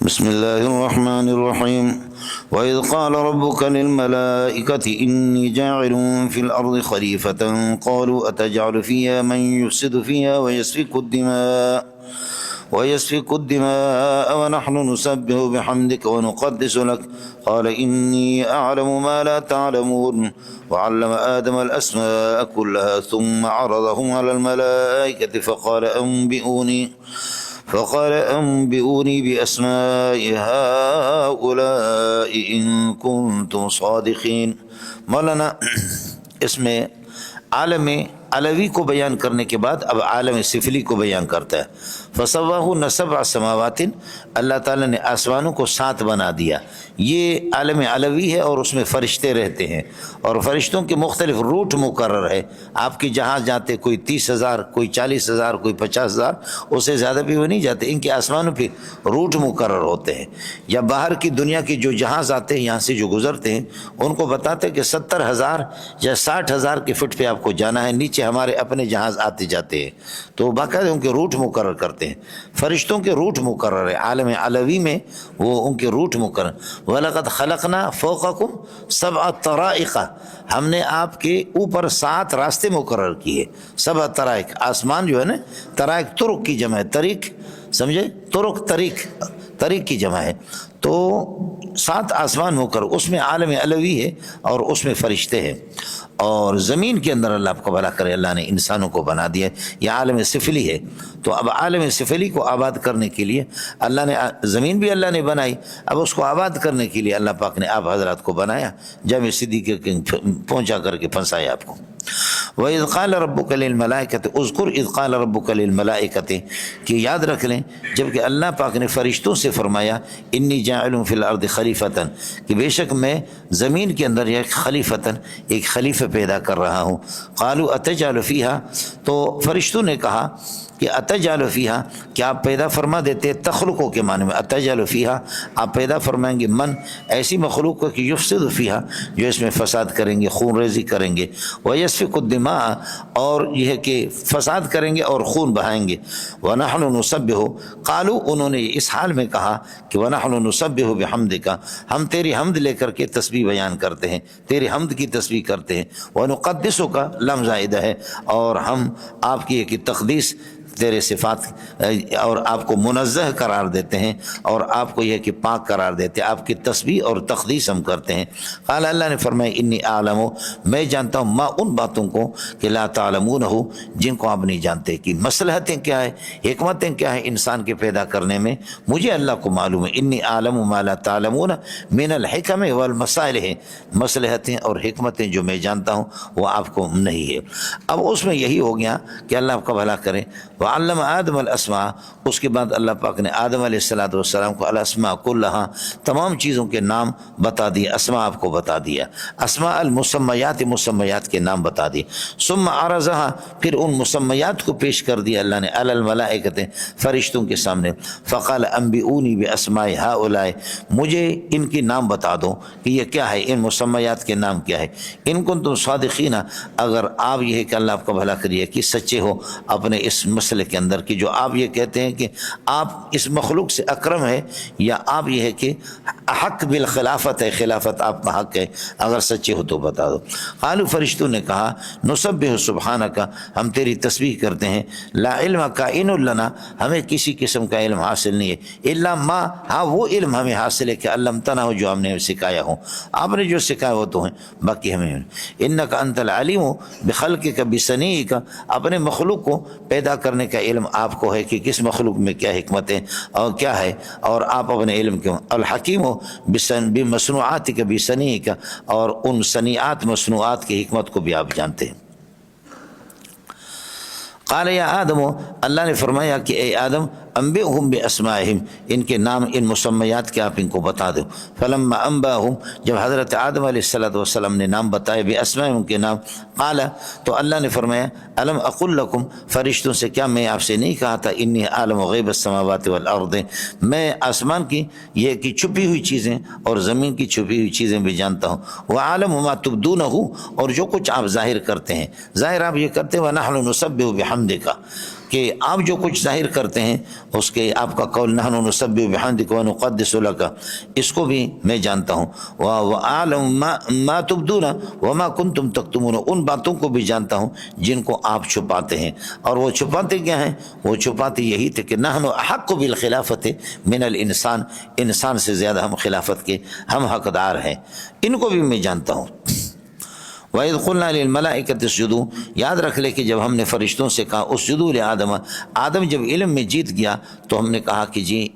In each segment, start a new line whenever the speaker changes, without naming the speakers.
بسم الله الرحمن الرحيم وإذ قال ربك للملائكة إني جاعل في الأرض خليفة قالوا أتجعل فيها من يفسد فيها ويسفك الدماء ونحن نسبح بحمدك ونقدس لك قال إني أعلم ما لا تعلمون وعلم آدم الأسماء كلها ثم عرضهم على الملائكة فقال أنبئوني بأسماء هؤلاء إن كنتم صادقين۔ مولانا اس میں عالم علوی کو بیان کرنے کے بعد اب عالم سفلی کو بیان کرتا ہے۔ فسواہن سبع سماوات، اللہ تعالیٰ نے آسمانوں کو 7 بنا دیا۔ یہ عالم علوی ہے اور اس میں فرشتے رہتے ہیں اور فرشتوں کے مختلف روٹ مقرر ہے۔ آپ کے جہاں جاتے کوئی 30,000، کوئی 40,000، کوئی 50,000، اس سے زیادہ بھی وہ نہیں جاتے۔ ان کے آسمانوں پہ روٹ مقرر ہوتے ہیں، یا باہر کی دنیا کے جو جہاز آتے ہیں یہاں سے جو گزرتے ہیں ان کو بتاتے ہیں کہ 70,000 یا 60,000 کے فٹ پہ آپ کو جانا ہے، نیچے ہمارے اپنے جہاز آتے جاتے ہیں، تو باقاعدہ ان کے روٹ مقرر کرتے ہیں۔ فرشتوں کے روٹ مقرر ہے، عالم علوی میں وہ ان کے روٹ مقرر۔ وَلَقَدْ خَلَقْنَا فَوْقَكُمْ سَبْعَ طَرَائِقَ، ہم نے آپ کے اوپر 7 راستے مقرر کیے۔ 7 طرائق، آسمان جو ہے نا، طرائق طرق کی جمع ہے، طریق سمجھے، طریق کی جمع ہے، تو 7 آسمان مقرر، اس میں عالم علوی ہے اور اس میں فرشتے ہیں۔ اور زمین کے اندر اللہ آپ کو بھلا کرے، اللہ نے انسانوں کو بنا دیا، یہ عالم سفلی ہے۔ تو اب عالم سفلی کو آباد کرنے کے لیے اللہ نے زمین بھی اللہ نے بنائی، اب اس کو آباد کرنے کے لیے اللہ پاک نے آپ حضرات کو بنایا، جامع صدیق پہنچا کر کے پھنسایا آپ کو۔ وَإِذْ قَالَ رَبُّكَ لِلْمَلَائِكَةِ اذْكُرْ إِذْ قَالَ رَبُّكَ لِلْمَلَائِكَةِ، کہ یاد رکھ لیں جبکہ اللہ پاک نے فرشتوں سے فرمایا انی جاعل فی الارض خلیفۃ، کہ بے شک میں زمین کے اندر ایک خلیفہ پیدا کر رہا ہوں۔ قالوا اتجعل فیہا، تو فرشتوں نے کہا کہ اتجعل فیہا، کہ آپ پیدا فرما دیتے، تخلقوں کے معنی میں اتجعل فیہا، آپ پیدا فرمائیں گے من، ایسی مخلوق کو کہ یفسد فیہا، جو اس میں فساد کریں گے، خون ریزی کریں گے، ویسفک الدماء، اور یہ ہے کہ فساد کریں گے اور خون بہائیں گے، ونحن نسبح، قالوا، انہوں نے اس حال میں کہا کہ ونحن نسبح بحمدک، ہم تیری حمد لے کر کے تسبیح بیان کرتے ہیں، تیری حمد کی تسبیح کرتے ہیں، ونقدسک، لم زائدہ ہے، اور ہم آپ کی ایک تقدیس، تیرے صفات اور آپ کو منزہ قرار دیتے ہیں، اور آپ کو یہ کہ پاک قرار دیتے ہیں، آپ کی تسبیح اور تقدیس ہم کرتے ہیں۔ قال، اللہ نے فرمایا انی اعلم، میں جانتا ہوں، ما، ان باتوں کو کہ لا تعلمونہ، جن کو آپ نہیں جانتے، کہ مصلحتیں کیا ہے، حکمتیں کیا ہیں انسان کے پیدا کرنے میں، مجھے اللہ کو معلوم ہے۔ انی اعلم ما لا تعلمون من الحکم والمسائل، ہے مصلحتیں اور حکمتیں جو میں جانتا ہوں وہ آپ کو نہیں ہے۔ اب اس میں یہی ہو گیا کہ اللہ آپ کا بھلا کرے۔ وعلم آدم الاسماء، اس کے بعد اللہ پاک نے آدم علیہ السلام کو الاسماء کلہا، تمام چیزوں کے نام بتا دیے، اسماء آپ کو بتا دیا، اسماء المسمیات، مسمیات کے نام بتا دیے۔ ثم عرضها، پھر ان مسمیات کو پیش کر دیا اللہ نے، علی الملائکۃ، فرشتوں کے سامنے۔ فقال انبئونی باسماء ہؤلاء، مجھے ان کے نام بتا دو کہ یہ کیا ہے، ان مسمیات کے نام کیا ہے۔ ان کنتم صادقین، اگر آپ یہ ہے کہ اللہ آپ کا بھلا کریے کہ سچے ہو اپنے اس مسئلے کے اندر، کہ جو آپ یہ کہتے ہیں کہ آپ اس مخلوق سے اکرم ہے، یا آپ یہ ہے کہ حق بالخلافت ہے، خلافت آپ کا حق ہے، اگر سچے ہو تو بتا دو۔ قالوا، فرشتوں نے کہا نسبح سبحانک، ہم تیری تسبیح کرتے ہیں، لا علم کائن لنا، ہمیں کسی قسم کا علم حاصل نہیں ہے، الا ما، ہاں وہ علم ہمیں حاصل ہے کہ علمتنا ہو، جو ہم نے سکھایا ہو، آپ نے جو سکھایا وہ تو ہیں، باقی ہمیں۔ انک انت العلیم بخلقک بصنیعک، اپنے مخلوق کو پیدا کرنے کا علم آپ کو ہے کہ کس مخلوق میں کیا حکمت ہے اور کیا ہے، اور آپ اپنے علم کیوں۔ الحکیم بمصنوعاتک بصنیعک، اور ان صنیعات مصنوعات کی حکمت کو بھی آپ جانتے ہیں۔ قال یا آدم، اللہ نے فرمایا کہ اے آدم، انبئہم باسمائہم، ان کے نام، ان مسمیات کے آپ ان کو بتا دو۔ فلما انباہم، جب حضرت آدم علیہ السلام نے نام بتائے، باسمائہم، ان کے نام، قال، تو اللہ نے فرمایا الم اقل لکم، فرشتوں سے کیا میں آپ سے نہیں کہا تھا، انی عالم غیب السماوات والارض، میں آسمان کی یہ کی چھپی ہوئی چیزیں اور زمین کی چھپی ہوئی چیزیں بھی جانتا ہوں، وعالم ما تبدونہ، اور جو کچھ آپ ظاہر کرتے ہیں، ظاہر آپ یہ کرتے ہیں، ونحن نسبح بحمدک، کہ آپ جو کچھ ظاہر کرتے ہیں اس کے آپ کا قول نحن نسبح بحمدک ونقدس لک، اس کو بھی میں جانتا ہوں، وَأَعْلَمُ مَا تُبْدُونَ وَمَا كُنْتُمْ تَكْتُمُونَ، ان باتوں کو بھی جانتا ہوں جن کو آپ چھپاتے ہیں، اور وہ چھپاتے کیا ہیں؟ وہ چھپاتے یہی تھے کہ نحن احق بالخلافت من الانسان، انسان سے زیادہ ہم خلافت کے ہم حقدار ہیں، ان کو بھی میں جانتا ہوں۔ وَإِذْ قُلْنَا لِلْمَلَائِكَةِ اسْجُدُوا، یاد رکھ لے کہ جب ہم نے فرشتوں سے کہا اسجدوا لآدم، آدم جب علم میں جیت گیا تو ہم نے کہا کہ جی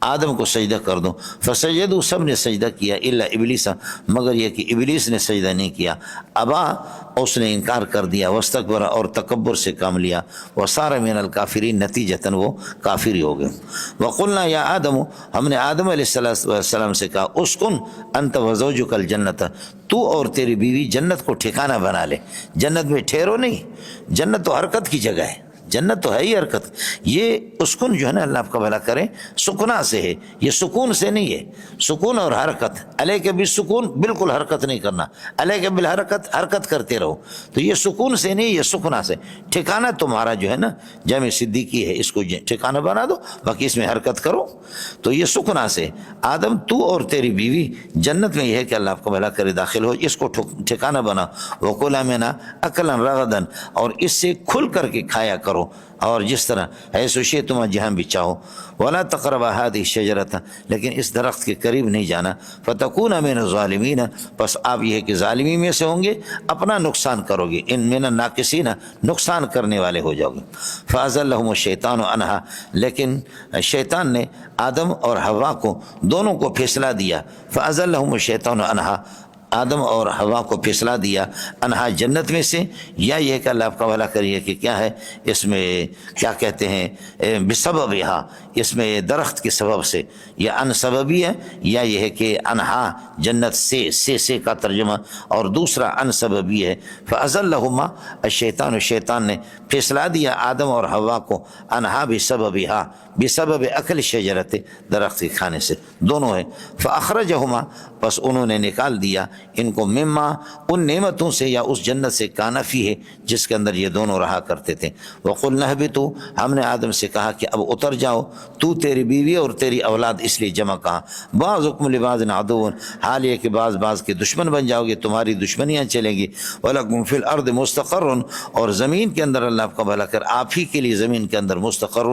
آدم کو سجدہ کر دو، فسجدوا، سب نے سجدہ کیا الا ابلیس، مگر یہ کہ ابلیس نے سجدہ نہیں کیا، ابا، اس نے انکار کر دیا، واستکبر، اور تکبر سے کام لیا، وصار من الکافرین، نتیجتاً وہ کافر ہی ہو گئے۔ وقلنا یا آدم، ہم نے آدم علیہ السلام سے کہا اسکن انت وزوجک الجنت، تو اور تیری بیوی جنت کو ٹھکانہ بنا لے، جنت میں ٹھہرو نہیں، جنت تو حرکت کی جگہ ہے، جنت تو ہے ہی حرکت، یہ اسکن جو ہے نا، اللہ آپ کا بھلا کرے، سکنا سے ہے، یہ سکون سے نہیں ہے، سکون اور حرکت، علیہ بالسکون، بالکل حرکت نہیں کرنا، علیہ بالحرکت، حرکت کرتے رہو، تو یہ سکون سے نہیں، یہ سکنا سے، ٹھکانہ تمہارا جو ہے نا جامع صدیقی ہے، اس کو ٹھکانہ بنا دو، باقی اس میں حرکت کرو، تو یہ سکنا سے، آدم تو اور تیری بیوی جنت میں یہ ہے کہ اللہ آپ کا بھلا کرے داخل ہو، اس کو ٹھکانہ بنا، وَكُلَا مِنْهَا أَكْلًا رَغَدًا، اور اس سے کھل کر کے کھایا کرو، اور جس طرح حیث شئتما، جہاں بھی چاہو، وَلَا تَقْرَبَا هَٰذِهِ الشَّجَرَةَ، لیکن اس درخت کے قریب نہیں جانا، فَتَكُونَ مِنَ الظَّالِمِينَ، پس آپ یہ ہے کہ ظالمی میں سے ہوں گے، اپنا نقصان کرو گے، ان من الناقصین، نقصان کرنے والے ہو جاؤ گے۔ فَأَزَلَّهُمُ الشَّيْطَانُ عَنْهَا، لیکن شیطان نے آدم اور حوا کو دونوں کو پھسلا دیا، فَأَزَلَّهُمُ الشَّيْطَانُ عَنْهَا، آدم اور حوا کو پھسلا دیا، انہا جنت میں سے، یا یہ کہ اللہ آپ کا بھلا کریے کہ کیا ہے اس میں، کیا کہتے ہیں، بسببہا، اس میں درخت کے سبب سے، یا ان سببی ہے، یا یہ ہے کہ انہا جنت سے کا ترجمہ، اور دوسرا ان سببی ہے، فازلہما الشیطان، شیطان نے پھسلا دیا آدم اور حوا کو، انہا بسببہا، بسبب اکل شجرت، درخت کے کھانے سے، دونوں ہے، فاخرجہما، پس انہوں نے نکال دیا ان کو، مما، ان نعمتوں سے یا اس جنت سے، کانا فی ہے جس کے اندر یہ دونوں رہا کرتے تھے، وقلنا اہبطوا، ہم نے آدم سے کہا کہ اب اتر جاؤ، تو تیری بیوی اور تیری اولاد، اس لیے جمع کہا، بعضکم لبعض عدو، حال یہ کہ بعض کے دشمن بن جاؤ گے، تمہاری دشمنیاں چلیں گی، ولکم فی الارض مستقر، اور زمین کے اندر اللہ آپ کا بھلا کر آپ ہی کے لیے زمین کے اندر مستقر،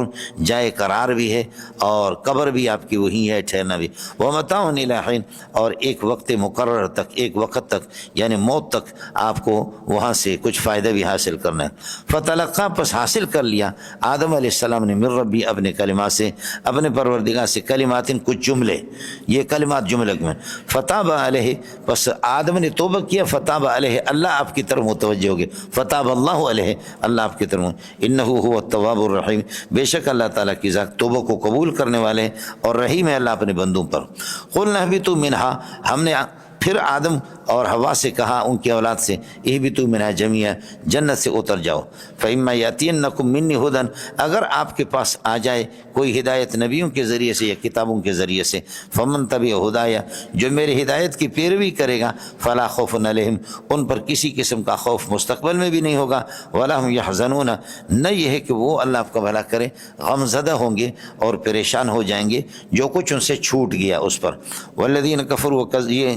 جائے قرار بھی ہے، اور قبر بھی آپ کی وہی ہے، ٹھہرنا بھی، ومتاع الی حین، اور ایک وقت مقرر تک، ایک وقت تک، یعنی موت تک آپ کو وہاں سے کچھ فائدہ بھی حاصل کرنا ہے۔ فتلقا، پس حاصل کر لیا آدم علیہ السلام نے، من ربی، اپنے کلمات سے، اپنے پروردگار سے، کلمات، کچھ جملے، یہ کلمات جملے میں، فتاب علیہ، پس آدم نے توبہ کیا، فتاب علیہ، اللہ آپ کی طرف متوجہ ہو گئے، فتاب اللہ علیہ، اللہ آپ کی طرف، انہ هو التواب الرحیم، بے شک اللہ تعالیٰ کی ذات توبہ کو قبول کرنے والے اور رحیم ہے اللہ اپنے بندوں پر۔ قلنا اہبطوا منہا، ہم نے پھر آدم اور حوا سے کہا ان کی اولاد سے، اہبطوا منہا جمیعا، جنت سے اتر جاؤ، فإما یأتینکم منی ھدی، اگر آپ کے پاس آ جائے کوئی ہدایت نبیوں کے ذریعے سے یا کتابوں کے ذریعے سے، فمن تبع ھدایا، جو میرے ہدایت کی پیروی کرے گا، فلا خوف علیہم، ان پر کسی قسم کا خوف مستقبل میں بھی نہیں ہوگا، ولا هم یحزنون، نہ یہ ہے کہ وہ اللہ آپ کا بھلا کرے غم زدہ ہوں گے اور پریشان ہو جائیں گے جو کچھ ان سے چھوٹ گیا اس پر۔ والذین کفروا، یہ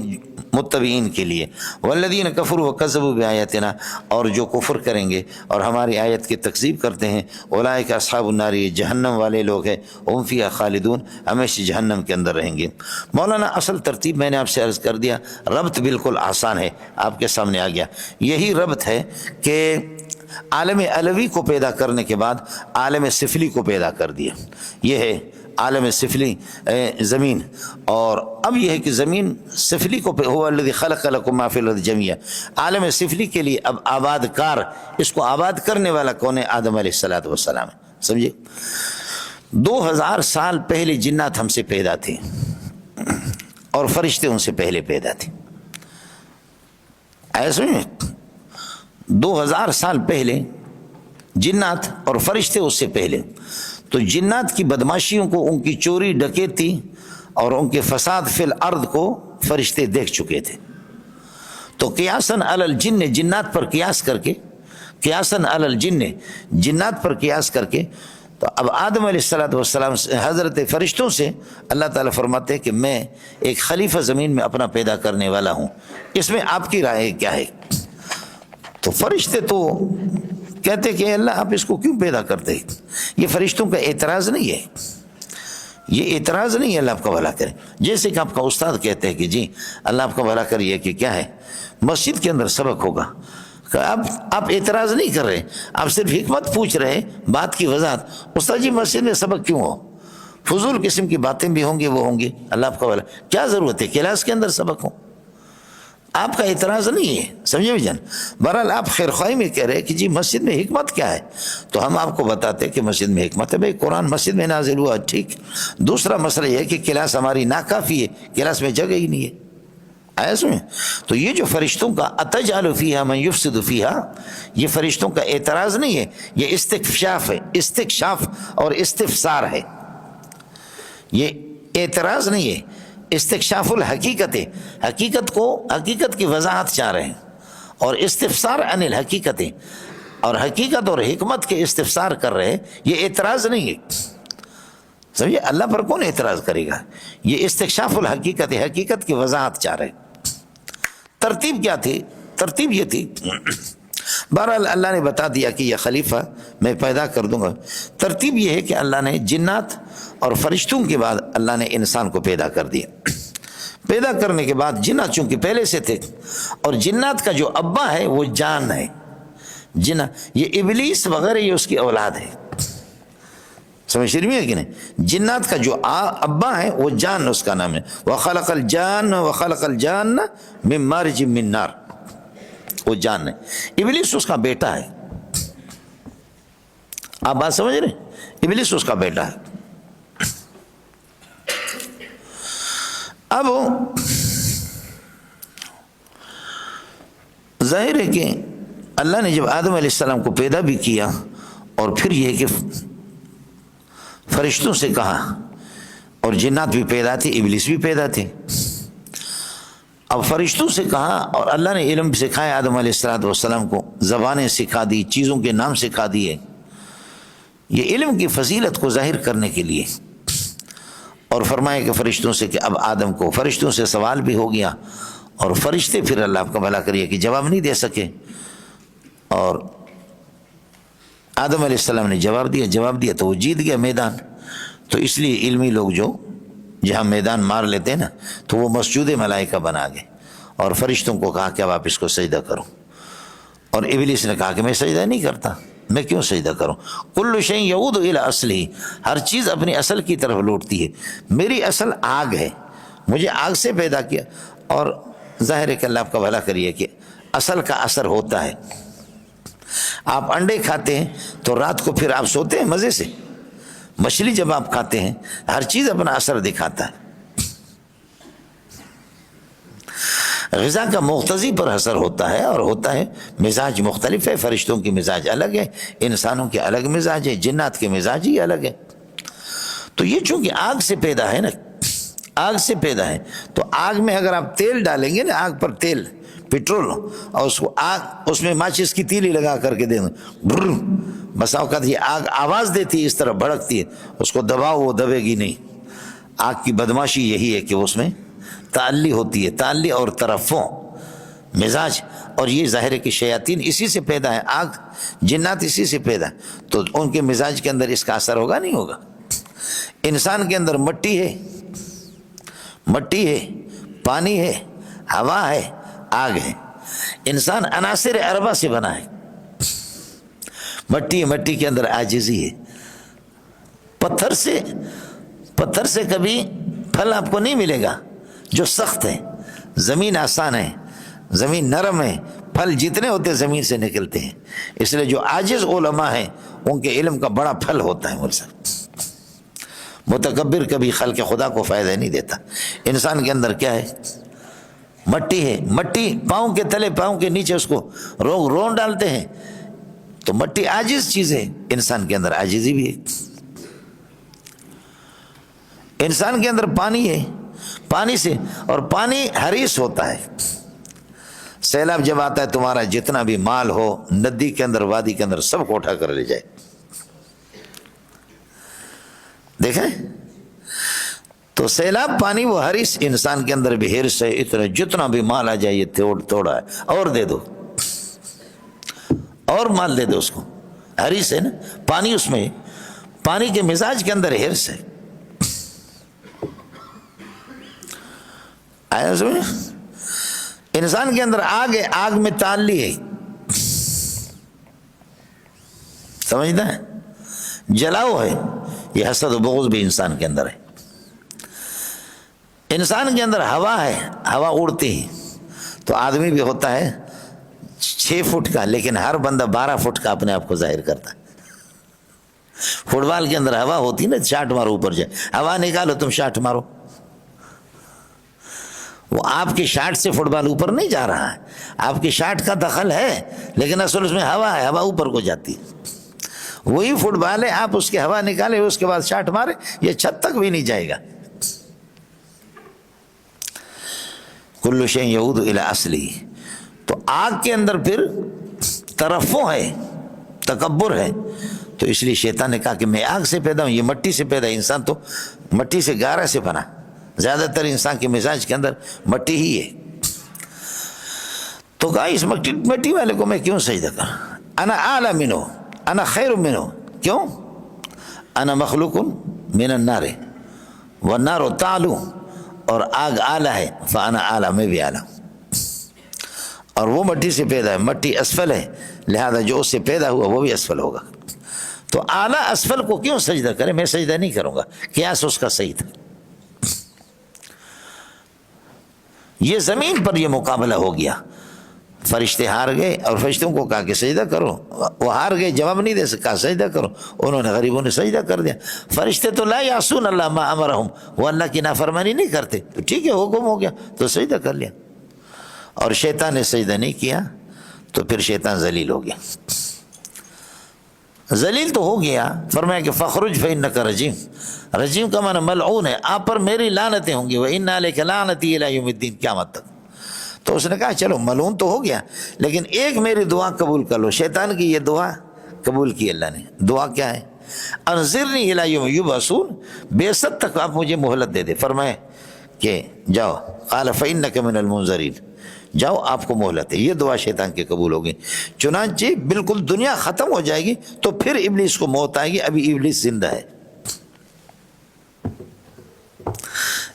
متبعین کے لیے، والذین کفروا وکذبوا بآیاتنا، اور جو کفر کریں گے اور ہماری آیت کی تکذیب کرتے ہیں، اولئک اصحاب النار، یہ جہنم والے لوگ ہیں، ہم فیہا خالدون، ہمیشہ جہنم کے اندر رہیں گے۔ مولانا اصل ترتیب میں نے آپ سے عرض کر دیا، ربط بالکل آسان ہے، آپ کے سامنے آ گیا، یہی ربط ہے کہ عالم علوی کو پیدا کرنے کے بعد عالم سفلی کو پیدا کر دیا، یہ ہے عالم سفلی، زمین، اور اب یہ ہے کہ زمین سفلی کو، هو الذی خلق لکم ما فی الارض جمیعا، عالم سفلی کے لیے اب آباد کار، اس کو آباد کرنے والا کون ہے؟ آدم علیہ السلام، سمجھے؟ 2000 سال پہلے جنات ہم سے پیدا تھے اور فرشتے ان سے پہلے پیدا تھے، ایسے 2000 سال پہلے جنات اور فرشتے اس سے پہلے، تو جنات کی بدماشیوں کو، ان کی چوری ڈکیتی اور ان کے فساد فی الارض کو فرشتے دیکھ چکے تھے، تو قیاساً علی الجن، جنات پر قیاس کر کے قیاساً علی الجن، جنات پر قیاس کر کے. تو اب آدم علیہ السلام حضرت فرشتوں سے اللہ تعالیٰ فرماتے ہیں کہ میں ایک خلیفہ زمین میں اپنا پیدا کرنے والا ہوں، اس میں آپ کی رائے کیا ہے؟ تو فرشتے تو کہتے کہ اللہ آپ اس کو کیوں پیدا کرتے ہیں؟ یہ فرشتوں کا اعتراض نہیں ہے، یہ اعتراض نہیں ہے، اللہ آپ کا بھلا کرے. جیسے کہ آپ کا استاد کہتے ہیں کہ جی اللہ آپ کا بھلا کریے کہ کیا ہے مسجد کے اندر سبق ہوگا، آپ اعتراض نہیں کر رہے، آپ صرف حکمت پوچھ رہے، بات کی وضاحت. استاد جی مسجد میں سبق کیوں ہو؟ فضول قسم کی باتیں بھی ہوں گی، وہ ہوں گی، اللہ آپ کا بھلا، کیا ضرورت ہے کلاس کے اندر سبق ہو؟ آپ کا اعتراض نہیں ہے، سمجھے بھی جان. بہرحال آپ خیر خواہی میں کہہ رہے کہ جی مسجد میں حکمت کیا ہے، تو ہم آپ کو بتاتے کہ مسجد میں حکمت ہے. بھائی قرآن مسجد میں نازل ہوا، ٹھیک. دوسرا مسئلہ یہ ہے کہ کلاس ہماری ناکافی ہے، کلاس میں جگہ ہی نہیں ہے. آیا سمجھیں؟ تو یہ جو فرشتوں کا اتجعل فیہا من یفسد فیہا، یہ فرشتوں کا اعتراض نہیں ہے، یہ استکشاف ہے، استکشاف اور استفسار ہے. یہ اعتراض نہیں ہے، استکشاف الحقیقت ہے، حقیقت کی وضاحت چاہ رہے ہیں. اور استفسار عن الحقیقت ہے، اور حقیقت اور حکمت کے استفسار کر رہے ہیں، یہ اعتراض نہیں ہے. سمجھے؟ اللہ پر کون اعتراض کرے گا؟ یہ استکشاف الحقیقت ہے، حقیقت کی وضاحت چاہ رہے ہیں. ترتیب کیا تھی؟ ترتیب یہ تھی، بہرحال اللہ نے بتا دیا کہ یہ خلیفہ میں پیدا کر دوں گا. ترتیب یہ ہے کہ اللہ نے جنات اور فرشتوں کے بعد اللہ نے انسان کو پیدا کر دیا. پیدا کرنے کے بعد جنات چونکہ پہلے سے تھے، اور جنات کا جو ابا ہے وہ جان ہے. یہ ابلیس وغیرہ یہ اس کی اولاد ہے. سمجھ رہی ہے کہ نہیں؟ جنات کا جو ابا ہے وہ جان، اس کا نام ہے وَخَلَقَ الْجَانَّ مِن مَارِجٍ مِّن نَارٍ، وہ جان ہے. ابلیس اس کا بیٹا ہے. آپ بات سمجھ رہے ہیں؟ ابلیس اس کا بیٹا ہے. اب ظاہر ہے کہ اللہ نے جب آدم علیہ السلام کو پیدا بھی کیا، اور پھر یہ کہ فرشتوں سے کہا، اور جنات بھی پیدا تھے، ابلیس بھی پیدا تھے. اب فرشتوں سے کہا اور اللہ نے علم سکھایا آدم علیہ السلام کو، زبانیں سکھا دی، چیزوں کے نام سکھا دیے، یہ علم کی فضیلت کو ظاہر کرنے کے لیے. اور فرمایا کہ فرشتوں سے کہ اب آدم کو فرشتوں سے سوال بھی ہو گیا، اور فرشتے پھر اللہ آپ کا بھلا کریے کہ جواب نہیں دے سکے، اور آدم علیہ السلام نے جواب دیا تو وہ جیت گیا میدان. تو اس لیے علمی لوگ جو جہاں میدان مار لیتے ہیں نا، تو وہ مسجود ملائکہ بنا گئے، اور فرشتوں کو کہا کہ اب آپ اس کو سجدہ کرو. اور ابلیس نے کہا کہ میں سجدہ نہیں کرتا، میں کیوں سجدہ کروں؟ کل شیء یعود الی اصلہ، ہر چیز اپنی اصل کی طرف لوٹتی ہے. میری اصل آگ ہے، مجھے آگ سے پیدا کیا. اور ظاہر ہے کہ اللہ آپ کا بھلا کریے کہ اصل کا اثر ہوتا ہے. آپ انڈے کھاتے ہیں تو رات کو پھر آپ سوتے ہیں مزے سے. مچھلی جب آپ کھاتے ہیں، ہر چیز اپنا اثر دکھاتا ہے. غذا کا مقتضی پر اثر ہوتا ہے، اور ہوتا ہے. مزاج مختلف ہے، فرشتوں کی مزاج الگ ہے، انسانوں کے الگ مزاج ہے، جنات کے مزاج ہی الگ ہے. تو یہ چونکہ آگ سے پیدا ہے نا، آگ سے پیدا ہے، تو آگ میں اگر آپ تیل ڈالیں گے نا، آگ پر تیل پیٹرول، اور اس کو آگ اس میں ماچس کی تیلی لگا کر کے دیں گے، بسا اوقات یہ آگ آواز دیتی ہے، اس طرح بھڑکتی ہے، اس کو دباؤ وہ دبے گی نہیں. آگ کی بدماشی یہی ہے کہ اس میں تعلی ہوتی ہے، تعلی اور طرفوں مزاج. اور یہ ظاہر ہے کہ شیاطین اسی سے پیدا ہے، آگ جنات اسی سے پیدا ہے، تو ان کے مزاج کے اندر اس کا اثر ہوگا نہیں ہوگا. انسان کے اندر مٹی ہے، پانی ہے، ہوا ہے، آگ ہے. انسان عناصر اربع سے بنا ہے. مٹی کے اندر عاجزی ہے. پتھر سے کبھی پھل آپ کو نہیں ملے گا جو سخت ہے. زمین آسان ہے، زمین نرم ہے، پھل جتنے ہوتے زمین سے نکلتے ہیں. اس لیے جو عاجز علماء ہیں ان کے علم کا بڑا پھل ہوتا ہے. متکبر کبھی خلق خدا کو فائدہ نہیں دیتا. انسان کے اندر کیا ہے؟ مٹی ہے. مٹی پاؤں کے تلے، پاؤں کے نیچے اس کو رون ڈالتے ہیں، تو مٹی عاجز چیز ہے. انسان کے اندر عاجزی بھی ہے. انسان کے اندر پانی ہے، پانی سے، اور پانی حریص ہوتا ہے، سیلاب جب آتا ہے تمہارا جتنا بھی مال ہو ندی کے اندر وادی کے اندر سب کو اٹھا کر لے جائے. دیکھیں تو سیلاب پانی وہ ہر اس انسان کے اندر بھی حرص ہے, اتنا جتنا بھی مال آ جائے یہ توڑا ہے اور دے دو, اور مال دے دو اس کو, حریص ہے نا پانی, اس میں پانی کے مزاج کے اندر حرص ہے. آیا اس میں انسان کے اندر آگ ہے, آگ میں تعلی ہے, سمجھتا ہے, جلاؤ ہے, یہ حسد و بغض بھی انسان کے اندر ہے. انسان کے اندر ہوا ہے, ہوا اڑتی ہے, تو آدمی بھی ہوتا ہے 6 فٹ کا لیکن ہر بندہ 12 فٹ کا اپنے آپ کو ظاہر کرتا ہے. فٹ بال کے اندر ہوا ہوتی نا, شاٹ مارو اوپر جائے, ہوا نکالو تم شاٹ مارو, وہ آپ کی شاٹ سے فٹ بال اوپر نہیں جا رہا ہے, آپ کی شاٹ کا دخل ہے لیکن اصل اس میں ہوا ہے, ہوا اوپر کو جاتی ہے. وہی فٹ بال ہے, آپ اس کی ہوا نکالے اس کے بعد شاٹ مارے, یہ چھت تک بھی نہیں جائے گا. کل شیء یعود الی اصلی. تو آگ کے اندر پھر ترفع ہے, تکبر ہے, تو اس لیے شیطان نے کہا کہ میں آگ سے پیدا ہوں, یہ مٹی سے پیدا ہے. انسان تو مٹی سے گارا سے بنا, زیادہ تر انسان کے مزاج کے اندر مٹی ہی ہے. تو کہا اس مٹی والے کو میں کیوں سجدہ کروں, انا اعلی منہ, انا خیر منہ. کیوں؟ انا مخلوق من النار والنار تعلو, اور آگ اعلیٰ ہے, فانا اعلیٰ, میں بھی اعلیٰ. اور وہ مٹی سے پیدا ہے, مٹی اسفل ہے, لہذا جو اس سے پیدا ہوا وہ بھی اسفل ہوگا. تو اعلیٰ اسفل کو کیوں سجدہ کرے, میں سجدہ نہیں کروں گا, قیاس اس کا صحیح تھا. یہ زمین پر یہ مقابلہ ہو گیا, فرشتے ہار گئے اور فرشتوں کو کہا کہ سجدہ کرو, وہ ہار گئے, جواب نہیں دے سکا, سجدہ کرو, انہوں نے غریبوں نے سجدہ کر دیا. فرشتے تو لا یعصون اللہ ما امرہم, وہ اللہ کی نافرمانی نہیں کرتے, تو ٹھیک ہے حکم ہو گیا تو سجدہ کر لیا. اور شیطان نے سجدہ نہیں کیا تو پھر شیطان ذلیل ہو گیا. ذلیل تو ہو گیا, فرمایا کہ فخرج فإنک رجیم. رجیم کا معنی ملعون ہے, آپ پر میری لعنتیں ہوں گی, وإن علیک لعنتی الی یوم الدین, قیامت تک. تو اس نے کہا چلو ملعون تو ہو گیا لیکن ایک میری دعا قبول کر لو. شیطان کی یہ دعا قبول کی اللہ نے. دعا کیا ہے؟ انظرنی الی یوم یبعثون, بعثت تک آپ مجھے مہلت دے دے. فرمائے کہ جاؤ, قال فإنک من المنظرین, جاؤ آپ کو مہلت ہے. یہ دعا شیطان کی قبول ہوگی. چنانچہ بالکل دنیا ختم ہو جائے گی تو پھر ابلیس کو موت آئے گی. ابھی ابلیس زندہ ہے,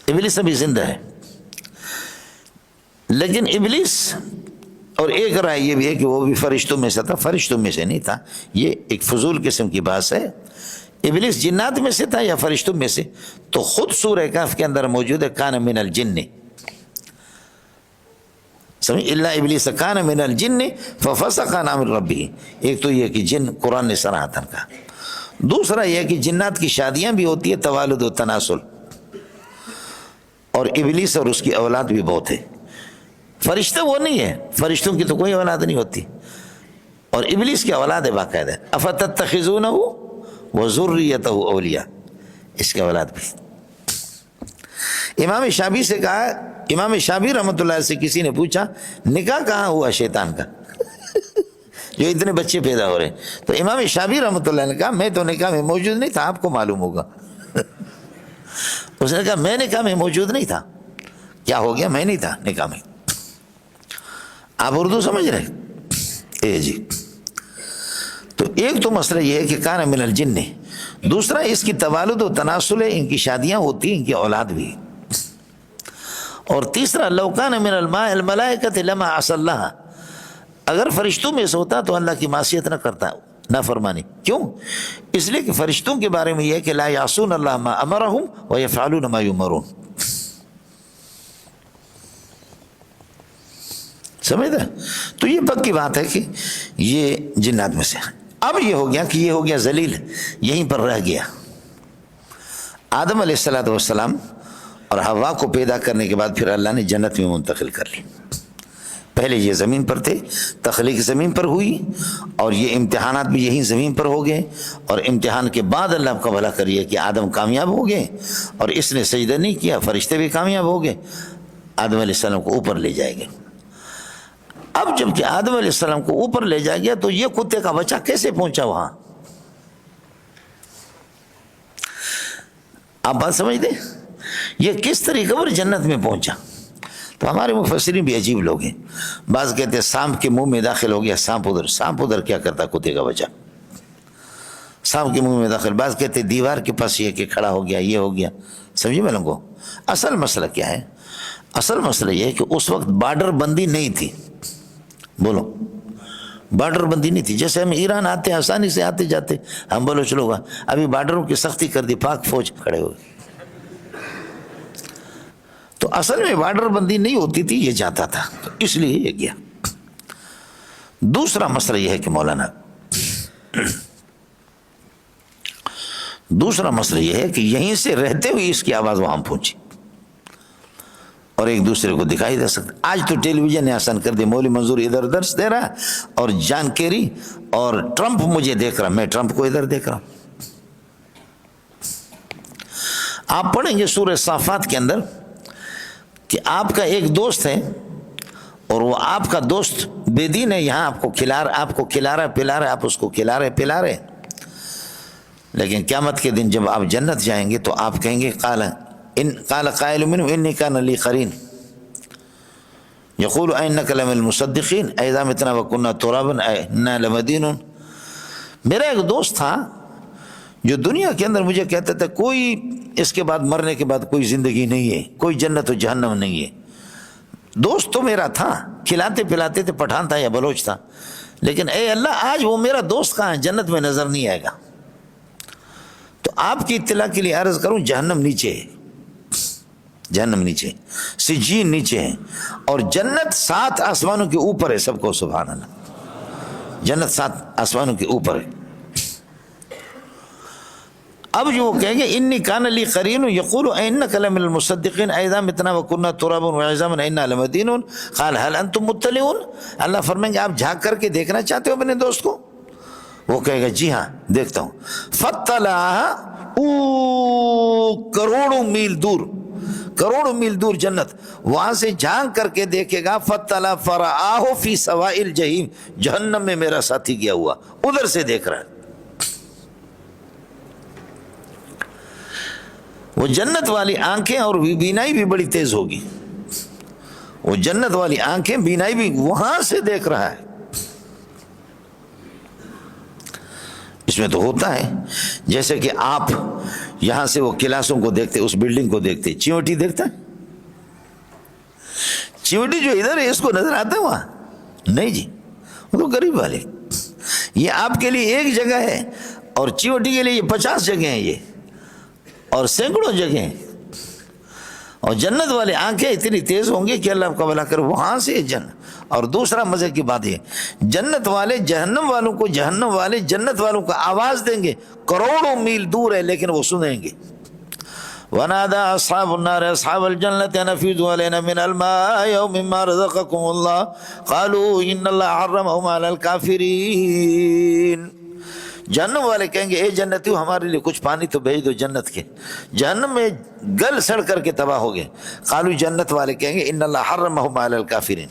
ابلیس ابھی زندہ ہے. لیکن ابلیس, اور ایک رائے یہ بھی ہے کہ وہ بھی فرشتوں میں سے تھا, فرشتوں میں سے نہیں تھا, یہ ایک فضول قسم کی بات ہے. ابلیس جنات میں سے تھا یا فرشتوں میں سے؟ تو خود سورہ کہف کے اندر موجود ہے کان من الجن, سمجھ, الا ابلیس کان من الجن ففسق عن امر ربہ. ایک تو یہ کہ جن قرآن نے صراحتاً کہا. دوسرا یہ کہ جنات کی شادیاں بھی ہوتی ہے, توالد و تناسل, اور ابلیس اور اس کی اولاد بھی بہت ہے. فرشتہ وہ نہیں ہے, فرشتوں کی تو کوئی اولاد نہیں ہوتی, اور ابلیس کی اولاد ہے باقاعدہ. افتتخذونہ وذریتہ اولیاء, اس کی اولاد بھی. امام شافعی سے کہا, امام شافعی رحمۃ اللہ سے کسی نے پوچھا نکاح کہاں ہوا شیطان کا جو اتنے بچے پیدا ہو رہے ہیں؟ تو امام شافعی رحمۃ اللہ نے کہا میں تو نکاح میں موجود نہیں تھا, آپ کو معلوم ہوگا. اس نے کہا میں نکاح میں موجود نہیں تھا. کیا ہو گیا؟ میں نہیں تھا نکاح میں. آپ اردو سمجھ رہے؟ جی. تو ایک تو مسئلہ یہ ہے کہ کان من الجن, دوسرا اس کی توالد و تناسل ہے, ان کی شادیاں ہوتی ہیں, ان کی اولاد بھی. اور تیسرا لو کان من الملائکۃ لما عصى اللہ, اگر فرشتوں میں سے ہوتا تو اللہ کی معصیت نہ کرتا, نافرمانی. کیوں؟ اس لیے کہ فرشتوں کے بارے میں یہ ہے کہ لا یعصون اللہ ما امرہم ویفعلون ما یؤمرون. سمجھتا؟ تو یہ پکی بات ہے کہ یہ جنات میں سے. اب یہ ہو گیا کہ یہ ہو گیا ذلیل, یہیں پر رہ گیا. آدم علیہ السلام اور حوا کو پیدا کرنے کے بعد پھر اللہ نے جنت میں منتقل کر لی. پہلے یہ زمین پر تھے, تخلیق زمین پر ہوئی, اور یہ امتحانات بھی یہیں زمین پر ہو گئے, اور امتحان کے بعد اللہ کا بھلا کریے کہ آدم کامیاب ہو گئے, اور اس نے سجدہ نہیں کیا, فرشتے بھی کامیاب ہو گئے, آدم علیہ السلام کو اوپر لے جائے گئے. اب جب کہ آدم علیہ السلام کو اوپر لے جا گیا تو یہ کتے کا بچہ کیسے پہنچا وہاں؟ آپ بات سمجھ دیں، یہ کس طریقے پر جنت میں پہنچا؟ تو ہمارے مفسرین بھی عجیب لوگ ہیں، بعض کہتے ہیں سانپ کے منہ میں داخل ہو گیا، سانپ ادھر کیا کرتا کتے کا بچہ سانپ کے منہ میں داخل، بعض کہتے ہیں دیوار کے پاس یہ کہ کھڑا ہو گیا، یہ ہو گیا، سمجھے میں لوگوں کو؟ اصل مسئلہ کیا ہے؟ اصل مسئلہ یہ ہے کہ اس وقت بارڈر بندی نہیں تھی، بولو بارڈر بندی نہیں تھی، جیسے ہم ایران آتے ہیں آسانی سے آتے جاتے، ہم بلوچ لوگ ابھی بارڈروں کی سختی کر دی، پاک فوج کھڑے ہوئے، تو اصل میں بارڈر بندی نہیں ہوتی تھی، یہ جاتا تھا، تو اس لیے یہ گیا۔ دوسرا مسئلہ یہ ہے کہ مولانا، دوسرا مسئلہ یہ ہے کہ یہیں سے رہتے ہوئے اس کی آواز وہاں پہنچی اور ایک دوسرے کو دکھائی دے سکتا۔ آج تو ٹیلی ویژن نے آسان کر دی، مولوی منظور ادھر درس دے رہا اور جان کیری اور ٹرمپ مجھے دیکھ رہا، میں ٹرمپ کو ادھر دیکھ رہا ہوں۔ آپ پڑھیں گے سورہ صافات کے اندر کہ آپ کا ایک دوست ہے اور وہ آپ کا دوست بے دین ہے، یہاں آپ کو کھلا رہا پلا رہا، آپ اس کو کھلا رہے پلا رہے، لیکن قیامت کے دن جب آپ جنت جائیں گے تو آپ کہیں گے قال قائل منهم انی کان لی قرین یقول انک لمن المصدقین اذا متنا وکنا ترابا انا لمدینون۔ میرا ایک دوست تھا جو دنیا کے اندر مجھے کہتا تھا کوئی اس کے بعد مرنے کے بعد کوئی زندگی نہیں ہے، کوئی جنت و جہنم نہیں ہے۔ دوست تو میرا تھا، کھلاتے پلاتے تھے، پٹھان تھا یا بلوچ تھا، لیکن اے اللہ آج وہ میرا دوست کہاں ہے؟ جنت میں نظر نہیں آئے گا۔ تو آپ کی اطلاع کے لیے عرض کروں، جہنم نیچے ہے، جہنم نیچے، سجین نیچے ہے، اور جنت 7 آسمانوں کے اوپر ہے۔ سب کو سبحان اللہ، جنت 7 آسمانوں کے اوپر ہے۔ اب جو وہ کہیں گے انی کان لی قرین یقول انک لمن المصدقین اذا متنا وکنا ترابا وعظاما انا لمدینون قال هل انتم مطلعون۔ اللہ فرمائیں گے آپ جھانک کر کے دیکھنا چاہتے ہو اپنے دوست کو؟ وہ کہے گا جی ہاں دیکھتا ہوں۔ فطلع کروڑوں میل دور جنت، وہاں سے جھانک کر کے دیکھے گا، فطلع فرآہ فی سواء الجحیم، جہنم میں میرا ساتھی گیا ہوا، ادھر سے دیکھ رہا ہے۔ وہ جنت والی آنکھیں اور بینائی بھی بڑی تیز ہوگی، وہ جنت والی آنکھیں بینائی بھی وہاں سے دیکھ رہا ہے۔ اس میں تو ہوتا ہے جیسے کہ آپ یہاں سے وہ کلاسوں کو دیکھتے، اس بلڈنگ کو دیکھتے، چیوٹی دیکھتا ہے؟ چیوٹی جو ادھر ہے اس کو نظر آتا ہے وہاں؟ نہیں جی، وہ تو غریب والے۔ یہ آپ کے لیے ایک جگہ ہے اور چیوٹی کے لیے یہ 50 جگہ ہیں، یہ اور سینکڑوں جگہ ہیں۔ اور جنت والے آنکھیں اتنی تیز ہوں گی کہ اللہ آپ کا بھلا کرے، وہاں سے جنت۔ اور دوسرا مزے کی بات ہے، جنت والے جہنم والوں کو، جہنم والے جنت والوں کو آواز دیں گے، کروڑوں میل دور ہے لیکن وہ سنیں گے۔ ونادى اصحاب النار اصحاب الجنة ان افيضوا علينا من الماء او مما رزقكم الله قالوا ان الله حرمهما على الكافرين۔ جہنم والے کہیں گے اے جنتیوں ہمارے لیے کچھ پانی تو بھیج دو جنت کے، جہنم میں گل سڑ کر کے تباہ ہو گئے۔ قالوا، جنت والے کہیں گے ان اللہ حرمهما على الكافرين،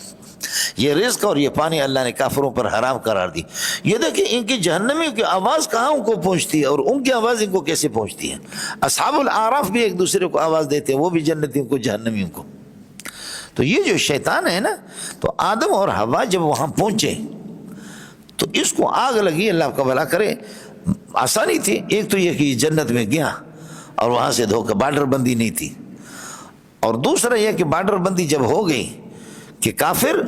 یہ رزق اور یہ پانی اللہ نے کافروں پر حرام قرار دی۔ یہ دیکھیں ان کی جہنمیوں کی آواز کہاں ان کو پہنچتی ہے اور ان کی آواز ان کو کیسے پہنچتی ہے۔ اصحاب الاعراف بھی ایک دوسرے کو آواز دیتے ہیں، وہ بھی جنتیوں کو جہنمیوں کو۔ تو یہ جو شیطان ہے نا، تو آدم اور حوا جب وہاں پہنچے تو اس کو آگ لگی، اللہ کا بھلا کرے۔ آسانی تھی، ایک تو یہ کہ یہ جنت میں گیا اور وہاں سے دھوکہ، بارڈر بندی نہیں تھی، اور دوسرا یہ کہ بارڈر بندی جب ہو گئی کہ کافر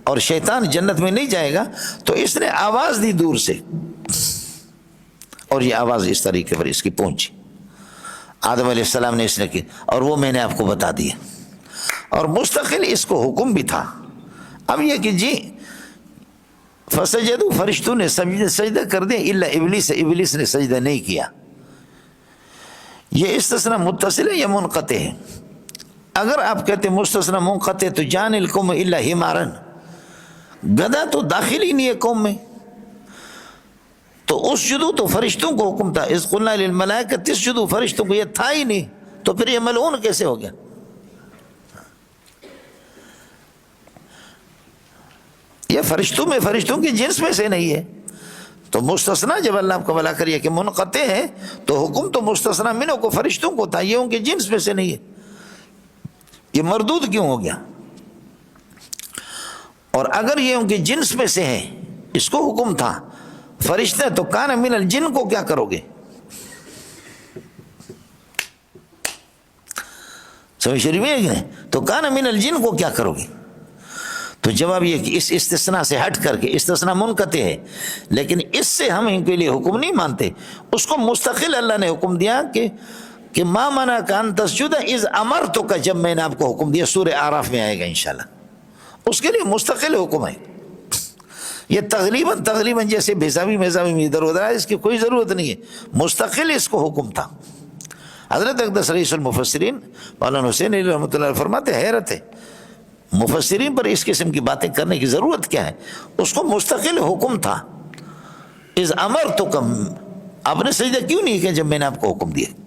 اور شیطان جنت میں نہیں جائے گا، تو اس نے آواز دی دور سے، اور یہ آواز اس طریقے پر اس کی پہنچی۔ آدم علیہ السلام نے اس نے کی، اور وہ میں نے آپ کو بتا دیا، اور مستقل اس کو حکم بھی تھا۔ اب یہ کہ جی فسجدوا، فرشتوں نے سجدہ کر دیا، الا ابلیس، ابلیس نے سجدہ نہیں کیا۔ یہ استثناء متصل ہے یا منقطع ہے؟ اگر آپ کہتے مستثنیٰ منقطع تو جان القوم الا حمارن، گدھا تو داخل ہی نہیں ہے قوم میں، تو اسجدوا تو فرشتوں کو حکم تھا، اذ قلنا للملائکۃ اسجدوا، فرشتوں کو یہ تھا ہی نہیں، تو پھر یہ ملعون کیسے ہو گیا؟ یہ فرشتوں میں فرشتوں کی جنس میں سے نہیں ہے. تو مستثنا جب اللہ آپ کا بھلا کریے کہ منقطع ہے تو حکم تو مستثنا منہ کو فرشتوں کو تھا, یہ ان کے جنس میں سے نہیں ہے. یہ مردود کیوں ہو گیا؟ اور اگر یہ ان کے جنس میں سے ہے, اس کو حکم تھا فرشتے تو کان من الجن کو کیا کرو گے؟ سمجھ شریف ہے کہ نہیں؟ تو کان من الجن کو کیا کرو گے؟ تو جواب یہ کہ اس استثناء سے ہٹ کر کے, استثناء منقطع ہے لیکن اس سے ہم ان کے لیے حکم نہیں مانتے, اس کو مستقل اللہ نے حکم دیا کہ ما منع کان تسجد اذ امرتک, جب میں نے آپ کو حکم دیا. سورہ اعراف میں آئے گا انشاءاللہ, اس کے لیے مستقل حکم ہے. یہ تقریباً جیسے بھیزاوی میں ادھر ادھر ہے, اس کی کوئی ضرورت نہیں ہے, مستقل اس کو حکم تھا. حضرت اقدس رئیس المفسرین مولانا حسین علی رحمۃ اللہ فرماتے, حیرت ہے مفسرین پر اس قسم کی باتیں کرنے کی ضرورت کیا ہے, اس کو مستقل حکم تھا. اذ امرتکم, آپ نے سجدہ کیوں نہیں کیا جب میں نے آپ کو حکم دیا؟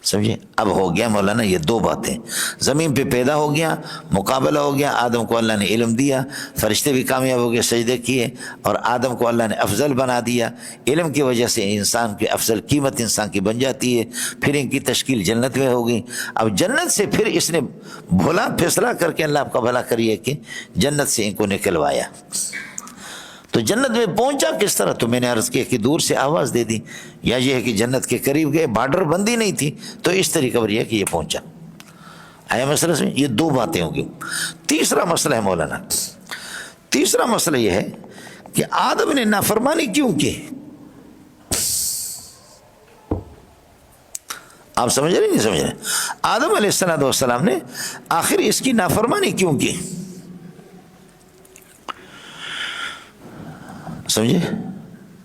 سمجھے؟ اب ہو گیا مولانا یہ دو باتیں, زمین پہ پیدا ہو گیا, مقابلہ ہو گیا, آدم کو اللہ نے علم دیا, فرشتے بھی کامیاب ہو گئے, سجدے کیے, اور آدم کو اللہ نے افضل بنا دیا. علم کی وجہ سے انسان کی افضل قیمت انسان کی بن جاتی ہے. پھر ان کی تشکیل جنت میں ہوگی. اب جنت سے پھر اس نے بھلا پھسلا کر کے اللہ آپ کا بھلا کریے کہ جنت سے ان کو نکلوایا. تو جنت میں پہنچا کس طرح؟ تو میں نے عرض کیا کہ دور سے آواز دے دی, یا یہ ہے کہ جنت کے قریب گئے, بارڈر بندی نہیں تھی, تو اس طریقے پر یہ کہ یہ پہنچا. آیا مسئلہ سے؟ یہ دو باتیں ہوں گی. تیسرا مسئلہ ہے مولانا, تیسرا مسئلہ یہ ہے کہ آدم نے نافرمانی کیوں کی؟ آپ سمجھ رہے نہیں سمجھ رہے؟ آدم علیہ السلام نے آخر اس کی نافرمانی کیوں کی؟ سمجھے؟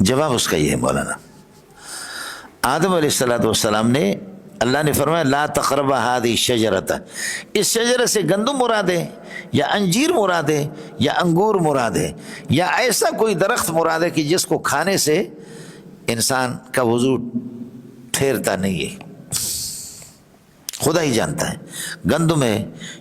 جواب اس کا یہ ہے مولانا, آدم علیہ السلام نے, اللہ نے فرمایا لا تقربا هذه الشجرة, اس شجرے سے گندم مراد ہے یا انجیر مراد ہے یا انگور مراد ہے یا ایسا کوئی درخت مراد ہے کہ جس کو کھانے سے انسان کا وضو ٹھہرتا نہیں ہے؟ خدا ہی جانتا ہے گندم ہے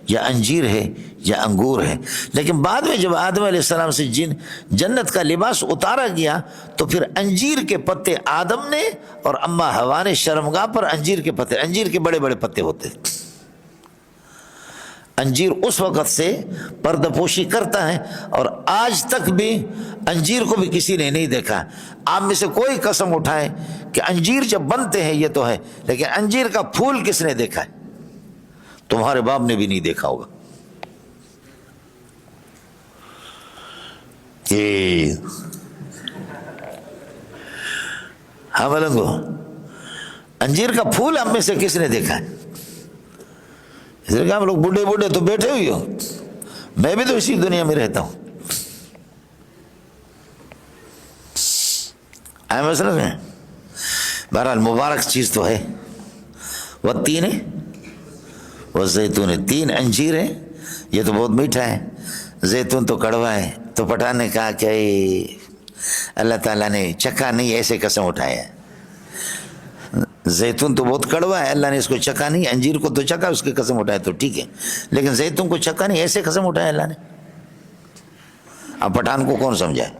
یا انجیر ہے یا انگور ہے. لیکن بعد میں جب آدم علیہ السلام سے جنت کا لباس اتارا گیا تو پھر انجیر کے پتے آدم نے اور اما حوا نے شرمگاہ پر انجیر کے پتے, انجیر کے بڑے بڑے پتے ہوتے, انجیر اس وقت سے پردہ پوشی کرتا ہے, اور آج تک بھی انجیر کو بھی کسی نے نہیں دیکھا. آپ میں سے کوئی قسم اٹھائے کہ انجیر جب بنتے ہیں یہ تو ہے, لیکن انجیر کا پھول کس نے دیکھا ہے؟ تمہارے باپ نے بھی نہیں دیکھا ہوگا. ہاں ملنگو, انجیر کا پھول ہم میں سے کس نے دیکھا ہے؟ اس لیے کہ ہم لوگ بوڑھے تو بیٹھے ہوئی ہو, میں بھی تو اسی دنیا میں رہتا ہوں. آئے مسئلہ میں بہرحال مبارک چیز تو ہے. وہ تین ہے, وہ زیتون ہے, 3 انجیر ہے. یہ تو بہت میٹھا ہے, زیتون تو کڑوا ہے. تو پٹھان نے کہا کہ اللہ تعالیٰ نے چکھا نہیں, ایسے قسم اٹھایا. زیتون تو بہت کڑوا ہے, اللہ نے اس کو چکھا نہیں. انجیر کو تو چکھا, اس کی قسم اٹھایا تو ٹھیک ہے, لیکن زیتون کو چکھا نہیں, ایسے قسم اٹھایا اللہ نے. اب پٹھان کو کون سمجھائے؟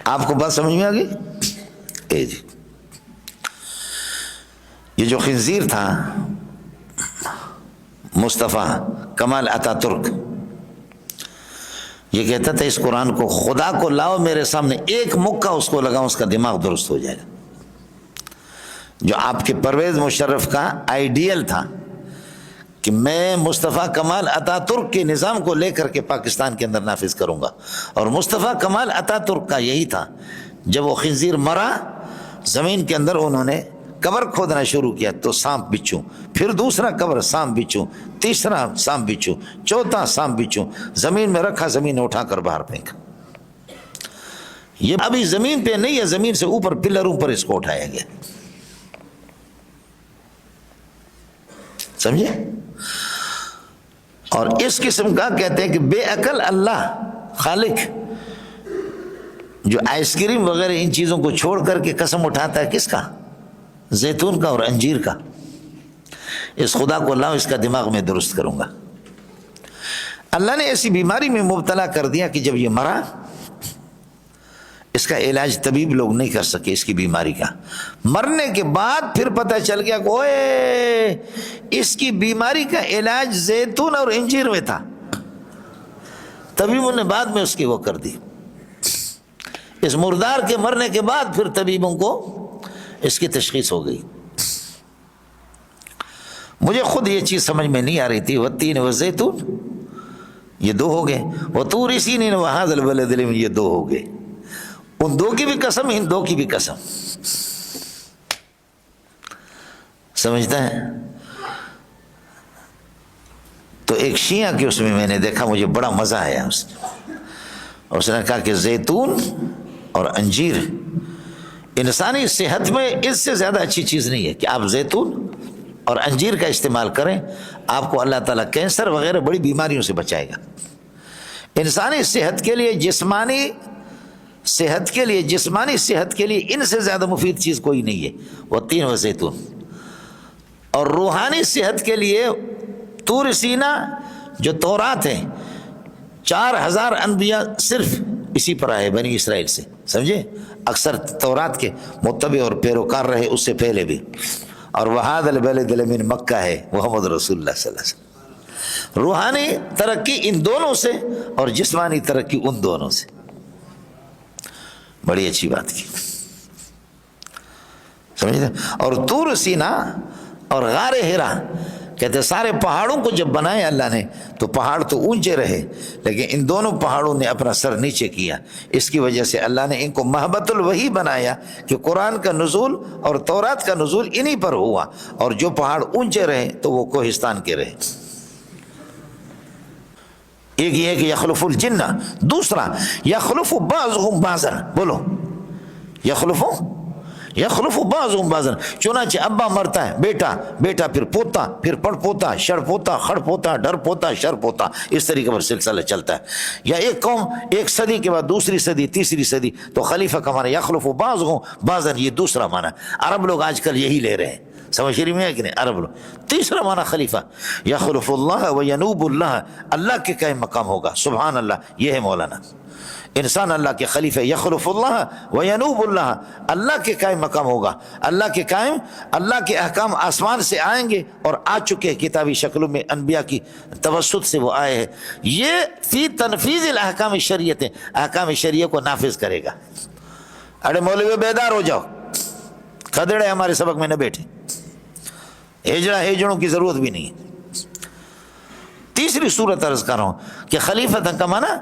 آپ کو بات سمجھ میں آ گئی؟ جی, یہ جو خنزیر تھا مصطفیٰ کمال اتا ترک, یہ کہتا تھا اس قرآن کو خدا کو لاؤ میرے سامنے, ایک مکہ اس کو لگاؤں, اس کا دماغ درست ہو جائے گا. جو آپ کے پرویز مشرف کا آئیڈیل تھا کہ میں مصطفیٰ کمال اتا ترک کے نظام کو لے کر کے پاکستان کے اندر نافذ کروں گا. اور مصطفیٰ کمال اتا ترک کا یہی تھا, جب وہ خنزیر مرا زمین کے اندر انہوں نے قبر کھودنا شروع کیا تو سانپ بچھو, پھر دوسرا قبر سانپ بچھو, تیسرا سانپ بچھو, چوتھا سانپ بچھو, زمین میں رکھا, زمین نے اٹھا کر باہر پھینکا. یہ ابھی زمین پہ نہیں ہے, زمین سے اوپر پلروں پر اس کو اٹھایا گیا. سمجھے؟ اور اس قسم کا کہتے ہیں کہ بے عقل اللہ خالق جو آئس کریم وغیرہ ان چیزوں کو چھوڑ کر کے قسم اٹھاتا ہے, کس کا؟ زیتون کا اور انجیر کا. اس خدا کو لاؤ, اس کا دماغ میں درست کروں گا. اللہ نے ایسی بیماری میں مبتلا کر دیا کہ جب یہ مرا اس کا علاج طبیب لوگ نہیں کر سکے، اس کی بیماری کا مرنے کے بعد پھر پتہ چل گیا کہ اوئے اس کی بیماری کا علاج زیتون اور انجیر میں تھا، طبیبوں نے بعد میں اس کی وہ کر دی، اس مردار کے مرنے کے بعد پھر طبیبوں کو اس کی تشخیص ہو گئی۔ مجھے خود یہ چیز سمجھ میں نہیں آ رہی تھی، والتین والزیتون یہ دو ہو گئے، وطور سینین وہذا البلد الامین یہ دو ہو گئے، ان دو کی بھی قسم ان دو کی بھی قسم، سمجھتا ہے؟ تو ایک شیعہ کے اس میں نے دیکھا، مجھے بڑا مزہ آیا، اس نے کہا کہ زیتون اور انجیر انسانی صحت میں اس سے زیادہ اچھی چیز نہیں ہے کہ آپ زیتون اور انجیر کا استعمال کریں، آپ کو اللہ تعالیٰ کینسر وغیرہ بڑی بیماریوں سے بچائے گا۔ انسانی صحت کے لیے جسمانی صحت کے لیے ان سے زیادہ مفید چیز کوئی نہیں ہے، وہ تین و زیتون، اور روحانی صحت کے لیے طور سینا جو تورات ہے 4000 انبیاء صرف اسی پر آئے بنی اسرائیل سے، سمجھے؟ اکثر تورات کے متبع اور پیروکار رہے اس سے پہلے بھی، اور وہاد البلد الامین مکہ ہے محمد رسول اللہ صلی اللہ علیہ وسلم۔ روحانی ترقی ان دونوں سے اور جسمانی ترقی ان دونوں سے، بڑی اچھی بات کی، سمجھے؟ اور طور سینا اور غار ہرا کہتے سارے پہاڑوں کو جب بنایا اللہ نے تو پہاڑ تو اونچے رہے لیکن ان دونوں پہاڑوں نے اپنا سر نیچے کیا، اس کی وجہ سے اللہ نے ان کو محبت الوحی بنایا کہ قرآن کا نزول اور تورات کا نزول انہی پر ہوا، اور جو پہاڑ اونچے رہے تو وہ کوہستان کے رہے۔ ایک یہ ہے کہ یخلف الجنہ، دوسرا یخلف بعضهم بعضا، بولو یخلف بعضهم بعضا، چنانچہ ابا مرتا ہے بیٹا پھر پوتا پھر پڑ پوتا شڑ پوتا خڑ پوتا ڈر پوتا شر پوتا، اس طریقے پر سلسلہ چلتا ہے، یا ایک قوم ایک صدی کے بعد دوسری صدی تیسری صدی، تو خلیفہ کا معنی یخلف بعضهم بعضا، یہ دوسرا معنی۔ عرب لوگ آج کل یہی لے رہے ہیں، سمجھ شریف میں ہے کہ نہیں؟ عرب لوگ تیسرا معنی خلیفہ، یخلف اللہ و ینوب اللہ، اللہ کے قائم مقام ہوگا، سبحان اللہ، یہ ہے مولانا، انسان اللہ کے خلیفہ، یخلف اللہ و ینوب اللہ، اللہ کے قائم مقام ہوگا، اللہ کے احکام آسمان سے آئیں گے اور آ چکے ہیں کتابی شکلوں میں، انبیاء کی توسط سے وہ آئے ہیں، یہ فی تنفیذ الاحکام شریعت، احکام شریعہ کو نافذ کرے گا۔ ارے مولوی بیدار ہو جاؤ، کھدڑے ہمارے سبق میں نہ بیٹھے، ہجڑوں کی ضرورت بھی نہیں ہے۔ تیسری صورت عرض کر رہا ہوں کہ خلیفہ کا معنی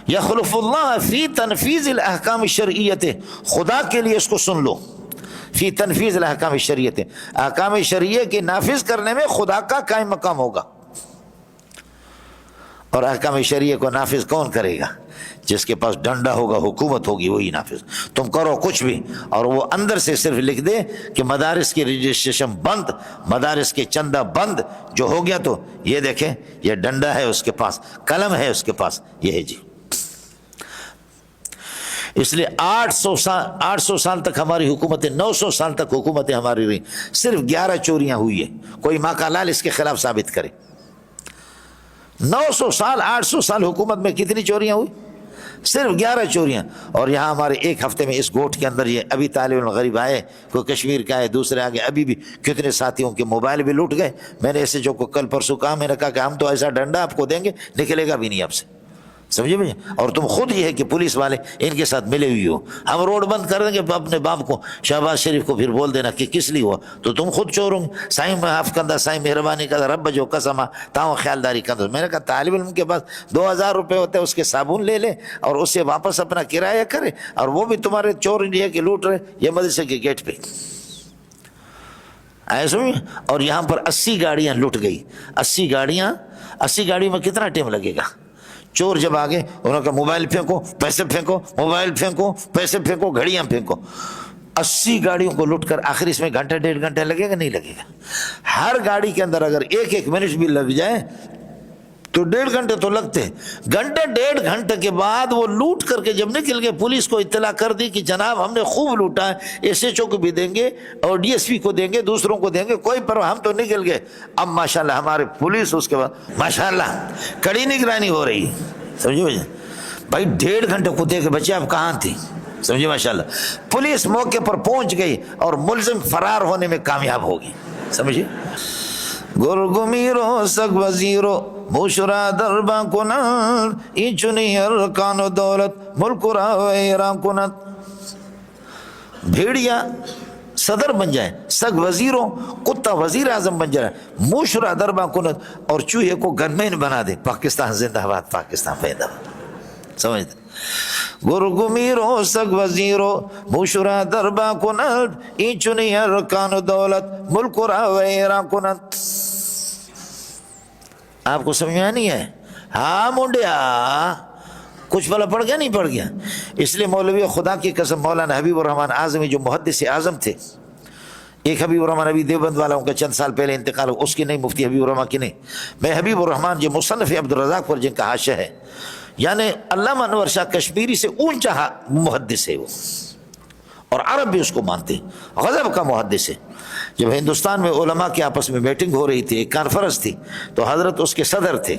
یخلف اللہ فی تنفیذ الاحکام الشرعیت، خدا کے لیے اس کو سن لو، فی تنفیذ الاحکام الشرعیت، احکام شرعیہ کے نافذ کرنے میں خدا کا قائم مقام ہوگا، اور احکام شرعیہ کو نافذ کون کرے گا؟ جس کے پاس ڈنڈا ہوگا، حکومت ہوگی، وہی نافذ۔ تم کرو کچھ بھی اور وہ اندر سے صرف لکھ دے کہ مدارس کی رجسٹریشن بند، مدارس کے چندہ بند، جو ہو گیا تو یہ دیکھیں یہ ڈنڈا ہے اس کے پاس، قلم ہے اس کے پاس، یہ ہے جی۔ اس لیے 800 سال تک ہماری حکومتیں، 900 سال تک حکومتیں ہماری رہی، صرف 11 چوریاں ہوئی ہیں، کوئی ماں کا لال اس کے خلاف ثابت کرے۔ 900 سال 800 سال حکومت میں کتنی چوریاں ہوئی؟ صرف 11 چوریاں۔ اور یہاں ہمارے ایک ہفتے میں اس گوٹ کے اندر یہ ابھی طالب الغریب آئے، کوئی کشمیر کا ہے، دوسرے آگے، ابھی بھی کتنے ساتھیوں کے موبائل بھی لوٹ گئے۔ میں نے ایسے جو کو کل پرسوں کہا، میں نے کہا کہ ہم تو ایسا ڈنڈا آپ کو دیں گے نکلے گا بھی نہیں آپ سے، سمجھے بھائی؟ اور تم خود یہ ہے کہ پولیس والے ان کے ساتھ ملے ہوئی ہو، ہم روڈ بند کر دیں گے، اپنے باپ کو شہباز شریف کو پھر بول دینا کہ کس لیے ہوا، تو تم خود چور ہوں گے۔ سائیں معاف کندہ، سائیں مہربانی کندہ، رب جو قسمہ تاؤں خیالداری کندہ۔ میں نے کہا طالب علم کے پاس 2000 روپے ہوتے ہیں، اس کے صابن لے لے اور اس سے واپس اپنا کرایہ کرے، اور وہ بھی تمہارے چور انڈیا کے لوٹ رہے یہ مدرسے کے گیٹ پہ ایسے۔ اور یہاں پر 80 گاڑیاں لٹ گئی، 80 گاڑیوں میں کتنا ٹائم لگے گا؟ چور جب آگے انہوں نے کہا موبائل پھینکو، پیسے پھینکو، موبائل پھینکو، پیسے پھینکو، گھڑیاں پھینکو، 80 گاڑیوں کو لٹ کر آخر اس میں گھنٹہ 1.5 گھنٹہ لگے گا؟ نہیں لگے گا۔ ہر گاڑی کے اندر اگر 1 منٹ بھی لگ جائے تو 1.5 گھنٹے تو لگتے ہیں. گھنٹے 1.5 گھنٹے کے بعد وہ لوٹ کر کے جب نکل گئے, پولیس کو اطلاع کر دی کہ جناب ہم نے خوب لوٹا ہے, SHO کو بھی دیں گے اور DSP کو دیں گے, دوسروں کو دیں گے, کوئی پرواہ, ہم تو نکل گئے. اب ماشاءاللہ ہمارے پولیس اس کے بعد ماشاءاللہ کڑی نگرانی ہو رہی ہے, سمجھے بھائی. 1.5 گھنٹے کو دے کے بچے آپ کہاں تھے, سمجھے ماشاءاللہ. پولیس موقع پر پہنچ گئی اور ملزم فرار ہونے میں کامیاب ہوگی, سمجھے. گرگمیرو سگ وزیرو بوشرا دربا کنن ایچنی ارکان و دولت ملک راو ایران کنن. بھیڑیا صدر بن جائے, سگ وزیروں کتا وزیر اعظم بن جائے, موشرا دربا کنن اور چوہے کو گنمین بنا دے. پاکستان زندہ باد, پاکستان پیدا باد, سمجھتے. گرگمیرو سگ وزیرو بوشرا دربا کنن ایچنی ارکان و دولت ملک راو ایران کنن. آپ کو سمجھ میں نہیں ہے؟ ہاں منڈیا, کچھ بلا پڑ گیا نہیں پڑ گیا. اس لیے مولوی خدا کی قسم مولانا حبیب الرحمن اعظمی جو محدث اعظم تھے, ایک حبیب الرحمن ابھی دیوبند والا ان کا چند سال پہلے انتقال ہو, اس کی نہیں, مفتی حبیب الرحمن کی نہیں. میں حبیب الرحمن جو مصنف عبدالرزاق پر جن کا حاشیہ ہے, یعنی علامہ انور شاہ کشمیری سے اونچا محدث ہے وہ, اور عرب بھی اس کو مانتے ہیں, غضب کا محدث ہے. جب ہندوستان میں علماء کی آپس میں میٹنگ ہو رہی تھی, ایک کانفرنس تھی, تو حضرت اس کے صدر تھے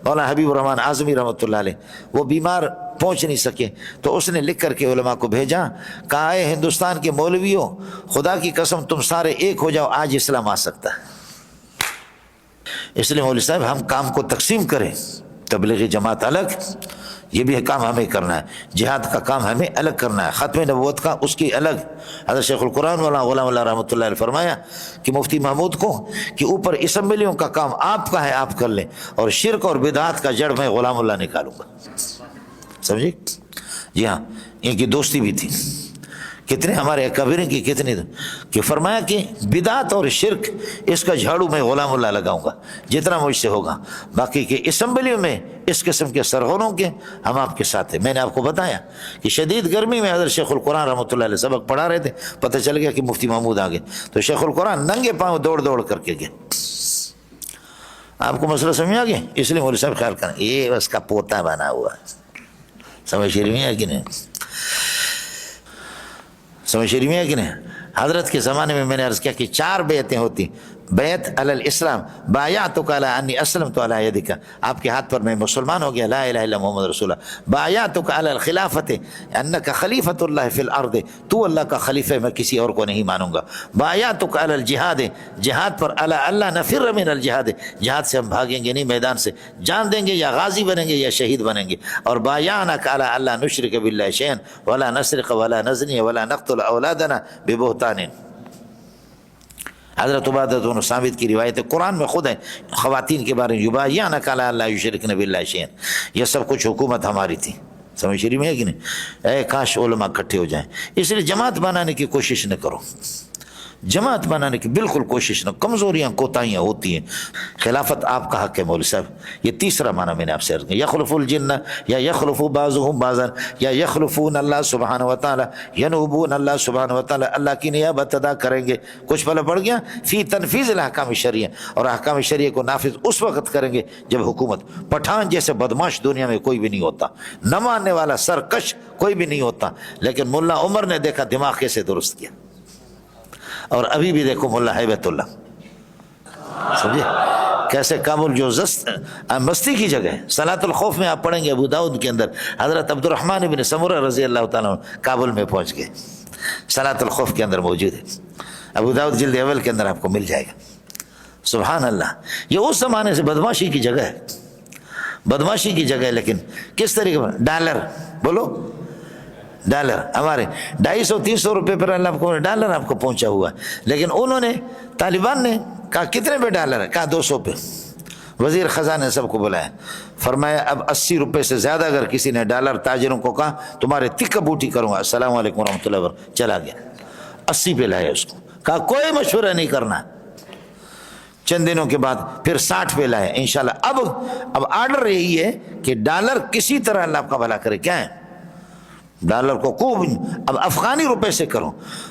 مولانا حبیب الرحمن اعظمی رحمۃ اللہ علیہ. وہ بیمار پہنچ نہیں سکے تو اس نے لکھ کر کے علماء کو بھیجا, کہا اے ہندوستان کے مولویوں, خدا کی قسم تم سارے ایک ہو جاؤ, آج اسلام آ سکتا ہے. اس لیے مولوی صاحب ہم کام کو تقسیم کریں, تبلیغی جماعت الگ, یہ بھی کام ہمیں کرنا ہے, جہاد کا کام ہمیں الگ کرنا ہے, ختم نبوت کا اس کی الگ. حضرت شیخ القرآن مولانا غلام اللہ رحمۃ اللہ علیہ فرمایا کہ مفتی محمود کو کہ اوپر اسمبلیوں کا کام آپ کا ہے, آپ کر لیں, اور شرک اور بدعات کا جڑ میں غلام اللہ نکالوں گا, سمجھے. جی ہاں, ان کی دوستی بھی تھی, کتنے ہمارے اکابرین کی کتنی, کہ فرمایا کہ بدعت اور شرک اس کا جھاڑو میں غلام اللہ لگاؤں گا جتنا مجھ سے ہوگا, باقی کہ اسمبلیوں میں اس قسم کے سرغنوں کے ہم آپ کے ساتھ ہیں. میں نے آپ کو بتایا کہ شدید گرمی میں حضرت شیخ القرآن رحمۃ اللہ علیہ سبق پڑھا رہے تھے, پتہ چل گیا کہ مفتی محمود آ گئے, تو شیخ القرآن ننگے پاؤں دوڑ دوڑ کر کے گئے. آپ کو مسئلہ سمجھ آ گیا؟ اس لیے مولوی صاحب خیال کریں, یہ اس کا پوتا بنا ہوا ہے, سمجھ شریف میں ہے کہ نہیں, سمجھ شریف میں ہے کہ نہیں. حضرت کے زمانے میں نے عرض کیا کہ 4 بیعتیں ہوتی. بیعت علی الاسلام, بایعتک علی انی اسلمت علی یدک, آپ کے ہاتھ پر میں مسلمان ہو گیا, لا الہ الا محمد رسول اللہ. بایعتک علی الخلافت, انک خلیفۃ اللہ فی الارض, تو اللہ کا خلیفہ, میں کسی اور کو نہیں مانوں گا. بایعتک علی الجہاد, جہاد پر, الا اللہ نفر من الجہاد, جہاد سے ہم بھاگیں گے نہیں, میدان سے جان دیں گے, یا غازی بنیں گے یا شہید بنیں گے. اور بایعنک علی اللہ نشرک باللہ شیئا ولا نسرق ولا نزنی ولا نقتل اولادنا ببہتان. حضرت عبادہ بن ثابت کی روایت ہے, قرآن میں خود ہے خواتین کے بارے میں, یبایعنک علی اللہ یشرکن باللہ شیئا. یہ سب کچھ حکومت ہماری تھی, سمجھ شریف میں ہے کہ نہیں. اے کاش علماء اکٹھے ہو جائیں. اس لیے جماعت بنانے کی کوشش نہ کرو, جماعت بنانے کی بالکل کوشش نہ, کمزوریاں کوتاہیاں ہوتی ہیں. خلافت آپ کا حق ہے مولوی صاحب. یہ تیسرا معنی میں نے آپ سے عرض کیا, یخلف الجن یا یخلف بعضهم بعضا یا یخلفون اللہ سبحانہ و تعالی, ینوبون اللہ سبحانہ و تعالی, اللہ کی نیابت ادا کریں گے. کچھ پہلے پڑھ گیا, فی تنفیذ الاحکام شرعیہ, اور احکام شرعیہ کو نافذ اس وقت کریں گے جب حکومت. پٹھان جیسے بدماش دنیا میں کوئی بھی نہیں ہوتا, نہ ماننے والا سرکش کوئی بھی نہیں ہوتا, لیکن ملا عمر نے دیکھا دماغ کیسے درست کیا, اور ابھی بھی دیکھو ملا ہیبت اللہ, سمجھے کیسے کابل جو مستی کی جگہ ہے. صلاۃ الخوف میں آپ پڑھیں گے ابو داؤد کے اندر, حضرت عبد الرحمن بن سمرہ رضی اللہ تعالیٰ عنہ کابل میں پہنچ گئے, صلاۃ الخوف کے اندر موجود ہے. ابو داؤد جلد اول کے اندر آپ کو مل جائے گا. سبحان اللہ, یہ اس زمانے سے بدماشی کی جگہ ہے, بدماشی کی جگہ ہے. لیکن کس طریقے پر, ڈالر بولو, ڈالر ہمارے 250-300 روپے پر اللہ کو ڈالر آپ کو پہنچا ہوا ہے. لیکن انہوں نے, طالبان نے کہا کتنے پہ ڈالر ہے, کہا 200 پہ. وزیر خزانہ نے سب کو بلایا, فرمایا اب 80 روپے سے زیادہ اگر کسی نے ڈالر, تاجروں کو کہا تمہارے تکہ بوٹی کروں گا, السلام علیکم ورحمۃ اللہ وبرکاتہ. چلا گیا, 80 پہ لائے اس کو, کہا کوئی مشورہ نہیں کرنا. چند دنوں کے بعد پھر 60 پہ لائے انشاءاللہ. اب آرڈر یہی ہے کہ ڈالر کسی طرح اللہ آپ کا بھلا کرے. کیا ہے ڈالر کو خوب اب افغانی روپے سے کرو,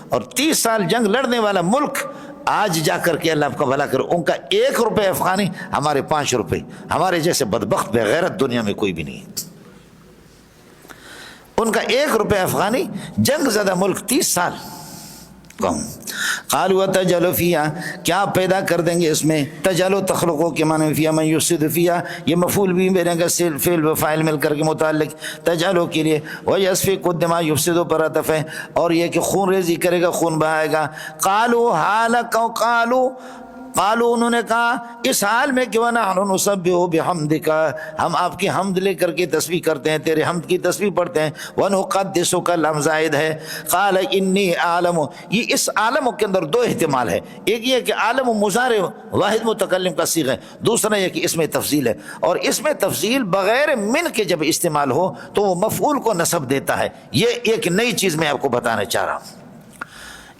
اور 30 سال جنگ لڑنے والا ملک آج جا کر کے اللہ آپ کا بھلا کرے، ان کا 1 روپے افغانی، ہمارے 5 روپے، ہمارے جیسے بدبخت بے غیرت دنیا میں کوئی بھی نہیں ہے۔ ان کا 1 روپے افغانی، جنگ زدہ ملک 30 سال۔ قالوا تجعل فیہا، کیا پیدا کر دیں گے اس میں، تجعل تخلقو کے معنی فیہا من یفسد فیہا، یہ مفعول بھی بنے گا فعل و فاعل مل کر کے متعلق تجعلو کے لیے، ویسفک الدماء یفسدو پر عطف ہے، اور یہ کہ خون ریزی کرے گا، خون بہائے گا۔ قالوا حالک، قالوا انہوں نے کہا اس حال میں کہ وَنَحْنُ نُسَبِّحُ بِحَمْدِكَ، ہم آپ کی حمد لے کر کے تسبیح کرتے ہیں، تیرے حمد کی تسبیح پڑھتے ہیں، وَنُقَدِّسُكَ لام زائد ہے۔ قال انی عالم، یہ اس عالم کے اندر 2 احتمال ہے، ایک یہ کہ عالم مضارع واحد متکلم کا صیغہ ہے، دوسرا یہ کہ اس میں تفضیل ہے، اور اس میں تفضیل بغیر من کے جب استعمال ہو تو وہ مفعول کو نصب دیتا ہے۔ یہ ایک نئی چیز میں آپ کو بتانا چاہ رہا ہوں۔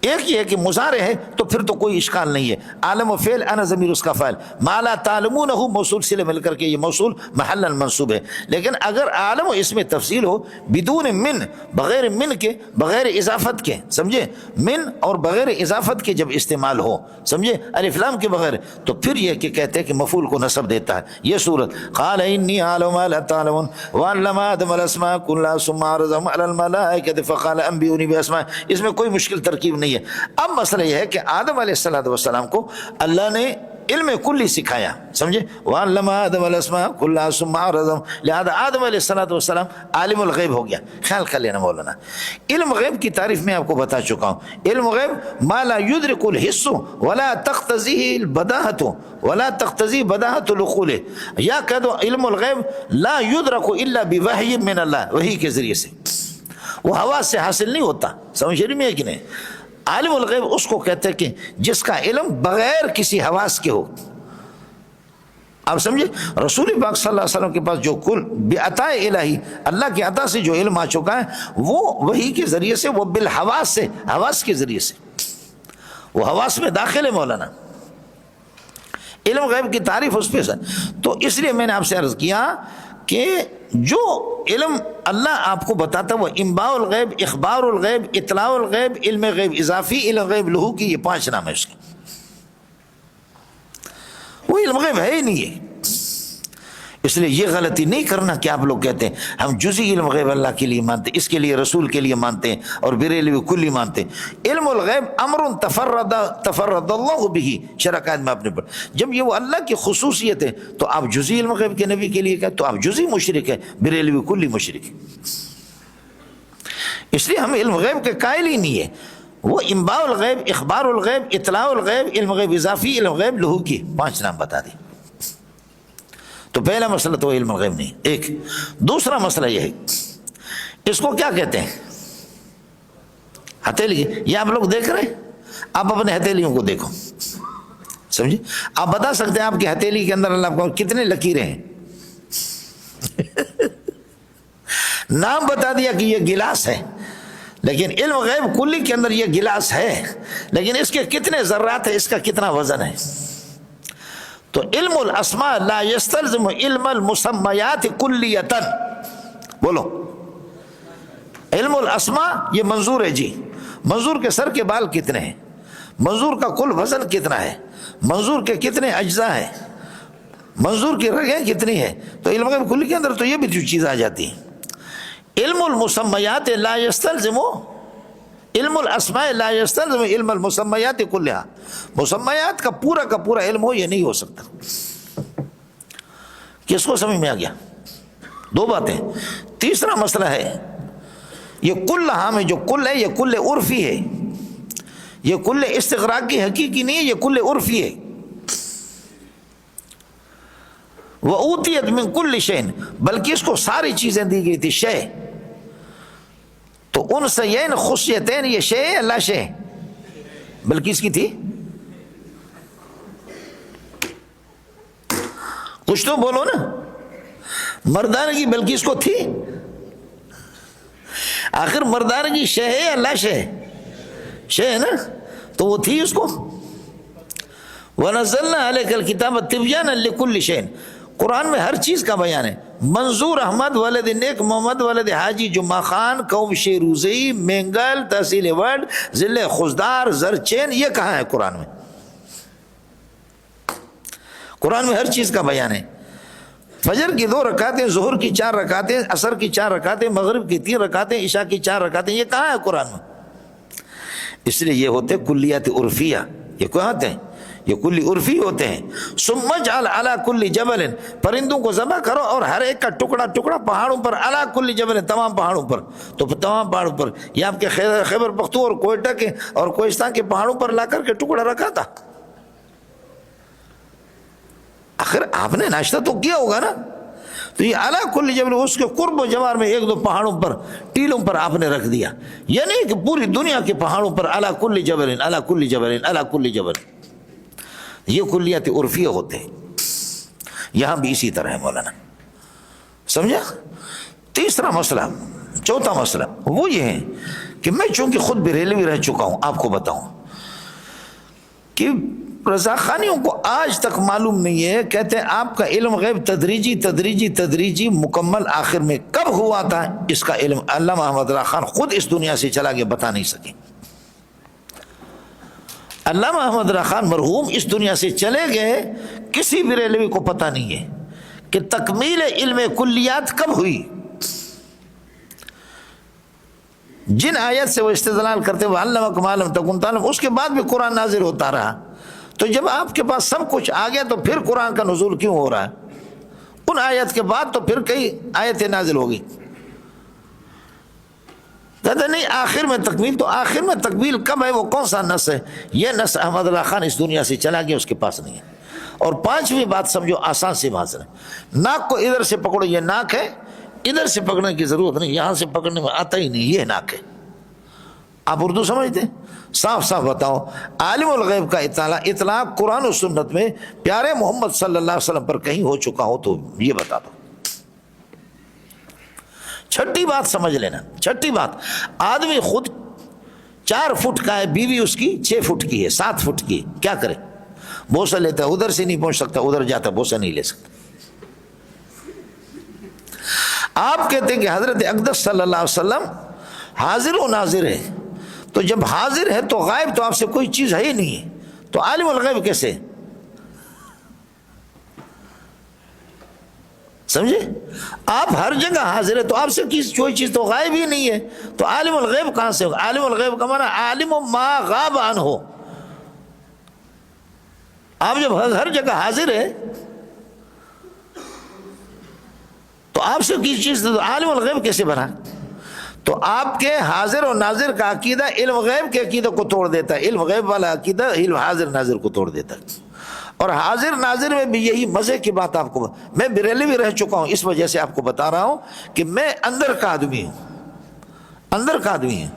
ایک یہ ہے کہ مضارع ہے تو پھر تو کوئی اشکال نہیں ہے، عالم و فعل، انا ضمیر اس کا فاعل، ما لا تعلمونہ موصول سے مل کر کے یہ موصول محلا منصوب ہے۔ لیکن اگر عالم و اس میں تفصیل ہو بدون من، بغیر من کے، بغیر اضافت کے، سمجھے، من اور بغیر اضافت کے جب استعمال ہو، سمجھے، الف لام کے بغیر، تو پھر یہ کہ کہتے ہیں کہ مفعول کو نصب دیتا ہے یہ صورت۔ قال انی اعلم ما لا تعلمون وعلم آدم الاسماء كلها ثم عرضهم على الملائکة فقال انبئوني باسماء، اس میں کوئی مشکل ترکیب نہیں ہے۔ اب مسئلہ یہ ہے کہ آدم علیہ السلام کو اللہ نے علم کلی سکھایا، سمجھے، وَعَلَّمَ آدَمَ الْأَسْمَاءَ كُلَّهَا ثُمَّ عَرَضَهُمْ، لہذا آدم علیہ السلام عالم الغیب ہو گیا۔ خیال کر لینا مولانا، علم غیب کی تعریف میں آپ کو بتا چکا ہوں، علم غیب ما لا يدرك الحس ولا تقتضيه البداهة ولا تقتضي بداهة العقول، یا کہہ دو علم الغیب لا يدرك الا بوحی من اللہ، وحی کے ذریعے سے، وہ حواس سے حاصل نہیں ہوتا، سمجھ رہی میں کہ نہیں؟ عالم الغیب اس کو کہتے ہیں کہ جس کا علم بغیر کسی حواس کے ہو۔ آپ سمجھے، رسول پاک صلی اللہ علیہ وسلم کے پاس جو کل بعطاء الہی، اللہ کی عطا سے جو علم آ چکا ہے، وہ وحی کے ذریعے سے، وہ بالحواس سے، حواس کے ذریعے سے، وہ حواس میں داخل ہے مولانا۔ علم غیب کی تعریف اس پہ سے، تو اس لیے میں نے آپ سے عرض کیا کہ جو علم اللہ آپ کو بتاتا ہے وہ انباء الغیب، اخبار الغیب، اطلاع الغیب، علم غیب اضافی، علم غیب لہو کی، یہ 5 نام ہے اس کے۔ وہ علم غیب ہے ہی نہیں ہے، اس لیے یہ غلطی نہیں کرنا کہ آپ لوگ کہتے ہیں ہم جزئی علم غیب اللہ کے لیے مانتے ہیں، اس کے لیے رسول کے لیے مانتے ہیں، اور بریلوی کلی مانتے ہیں۔ علم الغیب امر تفرد اللہ به، شرکات میں اپنے پر، جب یہ وہ اللہ کی خصوصیت ہے تو آپ جزئی علم غیب کے نبی کے لیے کہتے تو آپ جزئی مشرک ہے، بریلوی کلی مشرک ہے۔ اس لیے ہم علم غیب کے قائل ہی نہیں ہے، وہ انباء الغیب، اخبار الغیب، اطلاع الغیب، علم غیب اضافی، علم غیب لہو کی 5 نام بتا دیں۔ تو پہلا مسئلہ تو علم غیب نہیں، ایک۔ دوسرا مسئلہ یہ ہے، اس کو کیا کہتے ہیں، ہتھیلی۔ یہ آپ لوگ دیکھ رہے ہیں، آپ اپنے ہتھیلیوں کو دیکھو، سمجھے، آپ بتا سکتے ہیں آپ کی ہتھیلی کے اندر اللہ کو کتنے لکیریں ہیں؟ نام بتا دیا کہ یہ گلاس ہے، لیکن علم غیب کلی کے اندر یہ گلاس ہے، لیکن اس کے کتنے ذرات ہیں، اس کا کتنا وزن ہے؟ تو علم الاسماء لا يستلزم علم المسمیات کلیتا، بولو، علم الاسماء یہ منظور ہے جی، منظور کے سر کے بال کتنے ہیں، منظور کا کل وزن کتنا ہے، منظور کے کتنے اجزاء ہیں، منظور کی رگیں کتنی ہیں، تو علم غیب کلی کے اندر تو یہ بھی جو چیز آ جاتی ہے۔ علم المسمیات لا يستلزم علم الاسماء لا يستلزم علم المسمیات کلها، مسمیات کا پورا علم ہو یہ نہیں ہو سکتا۔ کس کو سمجھ میں آ گیا؟ 2 باتیں۔ تیسرا مسئلہ ہے، یہ کل میں جو کل ہے یہ کل عرفی ہے، یہ کل استغراق کی حقیقی نہیں ہے، یہ کل عرفی ہے۔ وَأُوتِيَتْ مِنْ كُلِّ شَيْءٍ، بلکہ اس کو ساری چیزیں دی گئی تھی، شے، تو ان سین خصیتین، یہ شے اللہ شے، بلکہ اس کی تھی، کچھ تو بولو نا، مردانگی بلکہ اس کو تھی، آخر مردانگی شے ہے اللہ شے، شے ہے نا، تو وہ تھی اس کو۔ وَنَزَّلْنَا عَلَيْكَ الْكِتَابَ تِبْيَانًا لِكُلِّ شَيْءٍ، قرآن میں ہر چیز کا بیان ہے۔ منظور احمد ولد نیک محمد ولد حاجی جمعہ خان قوم شیروزئی مینگل تحصیل وڈ ضلع خزدار زرچین، یہ کہاں ہے قرآن میں؟ قرآن میں ہر چیز کا بیان ہے. فجر کی 2 رکعتیں، ظہر کی 4 رکعتیں، عصر کی 4 رکعتیں، مغرب کی 3 رکعتیں، عشاء کی 4 رکعتیں، یہ کہاں ہے قرآن میں؟ اس لیے یہ ہوتے کلیات عرفیہ. یہ کہاں ہوتے ہیں؟ یہ کلی عرفی ہوتے ہیں. ثم اجعل علی کل جبل، پرندوں کو ذبح کرو اور ہر ایک کا ٹکڑا ٹکڑا پہاڑوں پر، علی کل جبل، تمام پہاڑوں پر. تو تمام پہاڑوں پر یہ آپ کے خیبر پختون اور کوئٹہ کے اور کوہستان کے پہاڑوں پر لا کر کے ٹکڑا رکھا تھا. آخر آپ نے ناشتہ تو کیا ہوگا نا. تو یہ علی کل جبل، اس کے قرب و جوار میں 1-2 پہاڑوں پر، ٹیلوں پر آپ نے رکھ دیا. یعنی کہ پوری دنیا کے پہاڑوں پر علی کل جبل، علی کل جبل، علی کل جبل. یہ کلیات عرفیہ ہوتے ہیں. یہاں بھی اسی طرح ہے مولانا. سمجھا؟ تیسرا مسئلہ، چوتھا مسئلہ وہ یہ ہے کہ میں چونکہ خود بریلوی رہ چکا ہوں، آپ کو بتاؤں کہ رضا خانیوں کو آج تک معلوم نہیں ہے. کہتے ہیں آپ کا علم غیب تدریجی تدریجی تدریجی مکمل آخر میں کب ہوا تھا، اس کا علم علامہ احمد رضا خان خود اس دنیا سے چلا کے بتا نہیں سکے. علامہ احمد رضا خان مرحوم اس دنیا سے چلے گئے، کسی بریلوی کو پتہ نہیں ہے کہ تکمیل علم کلیات کب ہوئی. جن آیت سے وہ استدلال کرتے وہ علمک ما لم تکن تعلم، اس کے بعد بھی قرآن نازل ہوتا رہا. تو جب آپ کے پاس سب کچھ آ گیا تو پھر قرآن کا نزول کیوں ہو رہا ہے؟ ان آیت کے بعد تو پھر کئی آیتیں نازل ہوگی. کہتے نہیں آخر میں تکمیل. تو آخر میں تکمیل کب ہے؟ وہ کون سا نس ہے؟ یہ نس احمد رضا خان اس دنیا سے چلا گیا، اس کے پاس نہیں ہے. اور 5ویں بات سمجھو، آسان سی بات ہے، ناک کو ادھر سے پکڑو، یہ ناک ہے، ادھر سے پکڑنے کی ضرورت نہیں، یہاں سے پکڑنے میں آتا ہی نہیں، یہ ناک ہے. آپ اردو سمجھتے ہیں؟ صاف صاف بتاؤ. عالم الغیب کا اطلاق قرآن و سنت میں پیارے محمد صلی اللہ علیہ وسلم پر کہیں ہو چکا ہو تو یہ بتا دو. چھٹی بات سمجھ لینا، چھٹی بات، آدمی خود 4 فٹ کا ہے، بیوی اس کی 6 فٹ کی ہے، 7 فٹ کی ہے، کیا کرے؟ بوسہ لیتا ہے، ادھر سے نہیں پہنچ سکتا، ادھر جاتا بوسہ نہیں لے سکتا. آپ کہتے ہیں کہ حضرت اقدس صلی اللہ علیہ وسلم حاضر و ناظر ہے. تو جب حاضر ہے تو غائب تو آپ سے کوئی چیز ہے ہی نہیں ہے، تو عالم الغیب کیسے؟ سمجھے؟ آپ ہر جگہ حاضر ہے تو آپ سے کوئی چیز تو غائب ہی نہیں ہے، تو عالم الغیب کہاں سے ہوگا؟ عالم الغیب کا معنی عالم ما غاب عنہ. آپ جب ہر جگہ حاضر ہے تو آپ سے کسی چیز تو عالم الغیب کیسے بنا؟ تو آپ کے حاضر و ناظر کا عقیدہ علم غیب کے عقیدہ کو توڑ دیتا ہے، علم غیب والا عقیدہ علم حاضر ناظر کو توڑ دیتا ہے. اور حاضر ناظر میں بھی یہی مزے کی بات آپ کو، میں بریلوی رہ چکا ہوں اس وجہ سے آپ کو بتا رہا ہوں کہ میں اندر کا آدمی ہوں، اندر کا آدمی ہوں.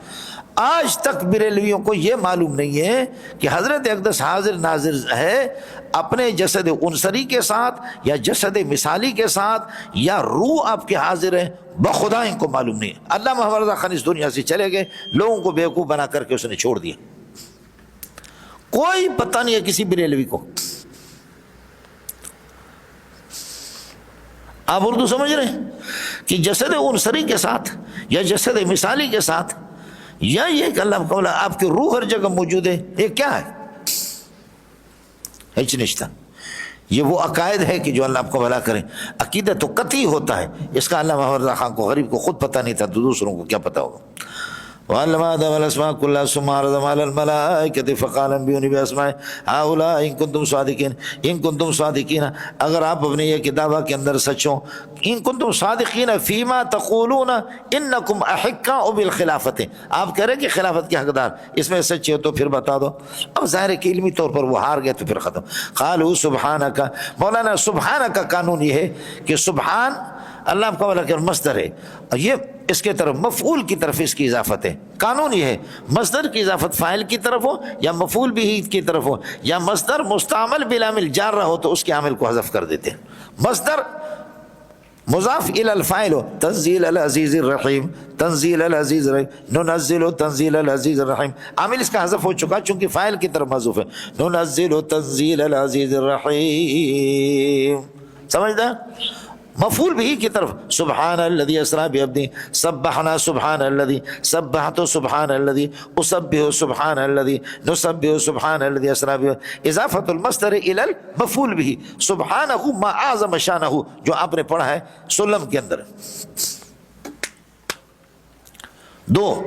آج تک بریلویوں کو یہ معلوم نہیں ہے کہ حضرت اقدس حاضر ناظر ہے اپنے جسد عنصری کے ساتھ یا جسد مثالی کے ساتھ، یا روح آپ کے حاضر ہے، بخدا ان کو معلوم نہیں. علامہ احمد رضا خان اس دنیا سے چلے گئے، لوگوں کو بیوقوف بنا کر کے اس نے چھوڑ دیا. کوئی پتہ نہیں ہے کسی بریلوی کو. آپ اردو سمجھ رہے ہیں کہ جسد عنصری کے ساتھ یا جسد مثالی کے ساتھ، یا یہ کہ اللہ کو آپ کی روح ہر جگہ موجود ہے، یہ کیا ہے؟ ہچ نشتہ. یہ وہ عقائد ہے کہ جو اللہ آپ کو بھلا کرے. عقیدہ تو قطعی ہوتا ہے، اس کا علامہ محمد رضا خان کو غریب کو خود پتہ نہیں تھا، تو دوسروں کو کیا پتہ ہوگا. وعلم آدم الاسماء كلها ثم عرضهم على الملائكة فقال انبئوني بأسماء هؤلاء ان كنتم صادقين. ان كنتم صادقين، اگر آپ اپنے یہ دعویٰ کے اندر سچ ہو، ان كنتم صادقين فيما تقولون انكم احقاء بالخلافت، آپ کہہ رہے کہ خلافت کے حقدار، اس میں سچ ہو تو پھر بتا دو. اب ظاہر ہے کہ علمی طور پر وہ ہار گئے تو پھر ختم. قالوا سبحانك، مولانا سبحانك کا قانون یہ ہے کہ سبحان اللہ آپ کا مصدر ہے، یہ اس کے طرف مفعول کی طرف اس کی اضافت ہے. قانون یہ ہے مصدر کی اضافت فاعل کی طرف ہو یا مفعول بھی کی طرف ہو، یا مصدر مستعمل بالعامل جار رہا ہو تو اس کے عامل کو حذف کر دیتے ہیں. مصدر مضاف الی الفاعل ہو، تنزیل العزیز الرحیم، تنزیل العزیز الرحیم، ننزل تنزیل العزیز الرحیم، عامل اس کا حذف ہو چکا چونکہ فاعل کی طرف محذوف ہے. ننزل تنزیل العزیز الرحیم، سمجھدا؟ مفعول بھی کی طرف سبحان الذی اسری بعبدہ، سبحنا سبحان الذی، سبحت سبحان الذی، اسبح سبحان الذی، نسبح سبحان الذی اسری بعبدہ، اضافت المصدر الی المفعول بھی، سبحانہ ما اعظم شانہ، جو آپ نے پڑھا ہے سلم کے اندر۔ دو،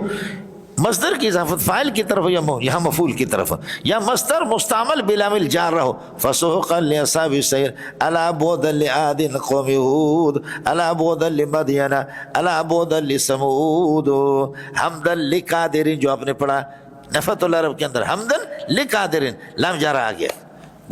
مصدر کی اضافت فاعل کی طرف یا یہاں مفعول کی طرف، یا مصدر مستعمل بلامل جار رہو، فسحقا لاصحاب السعیر الا بعدا لعاد قوم ہود الا بعدا لمدین الا بعدا لثمود، حمدا لقادر جو آپ نے پڑھا نفت العرب کے اندر، حمدا لقادر، لام جارہ آ گیا،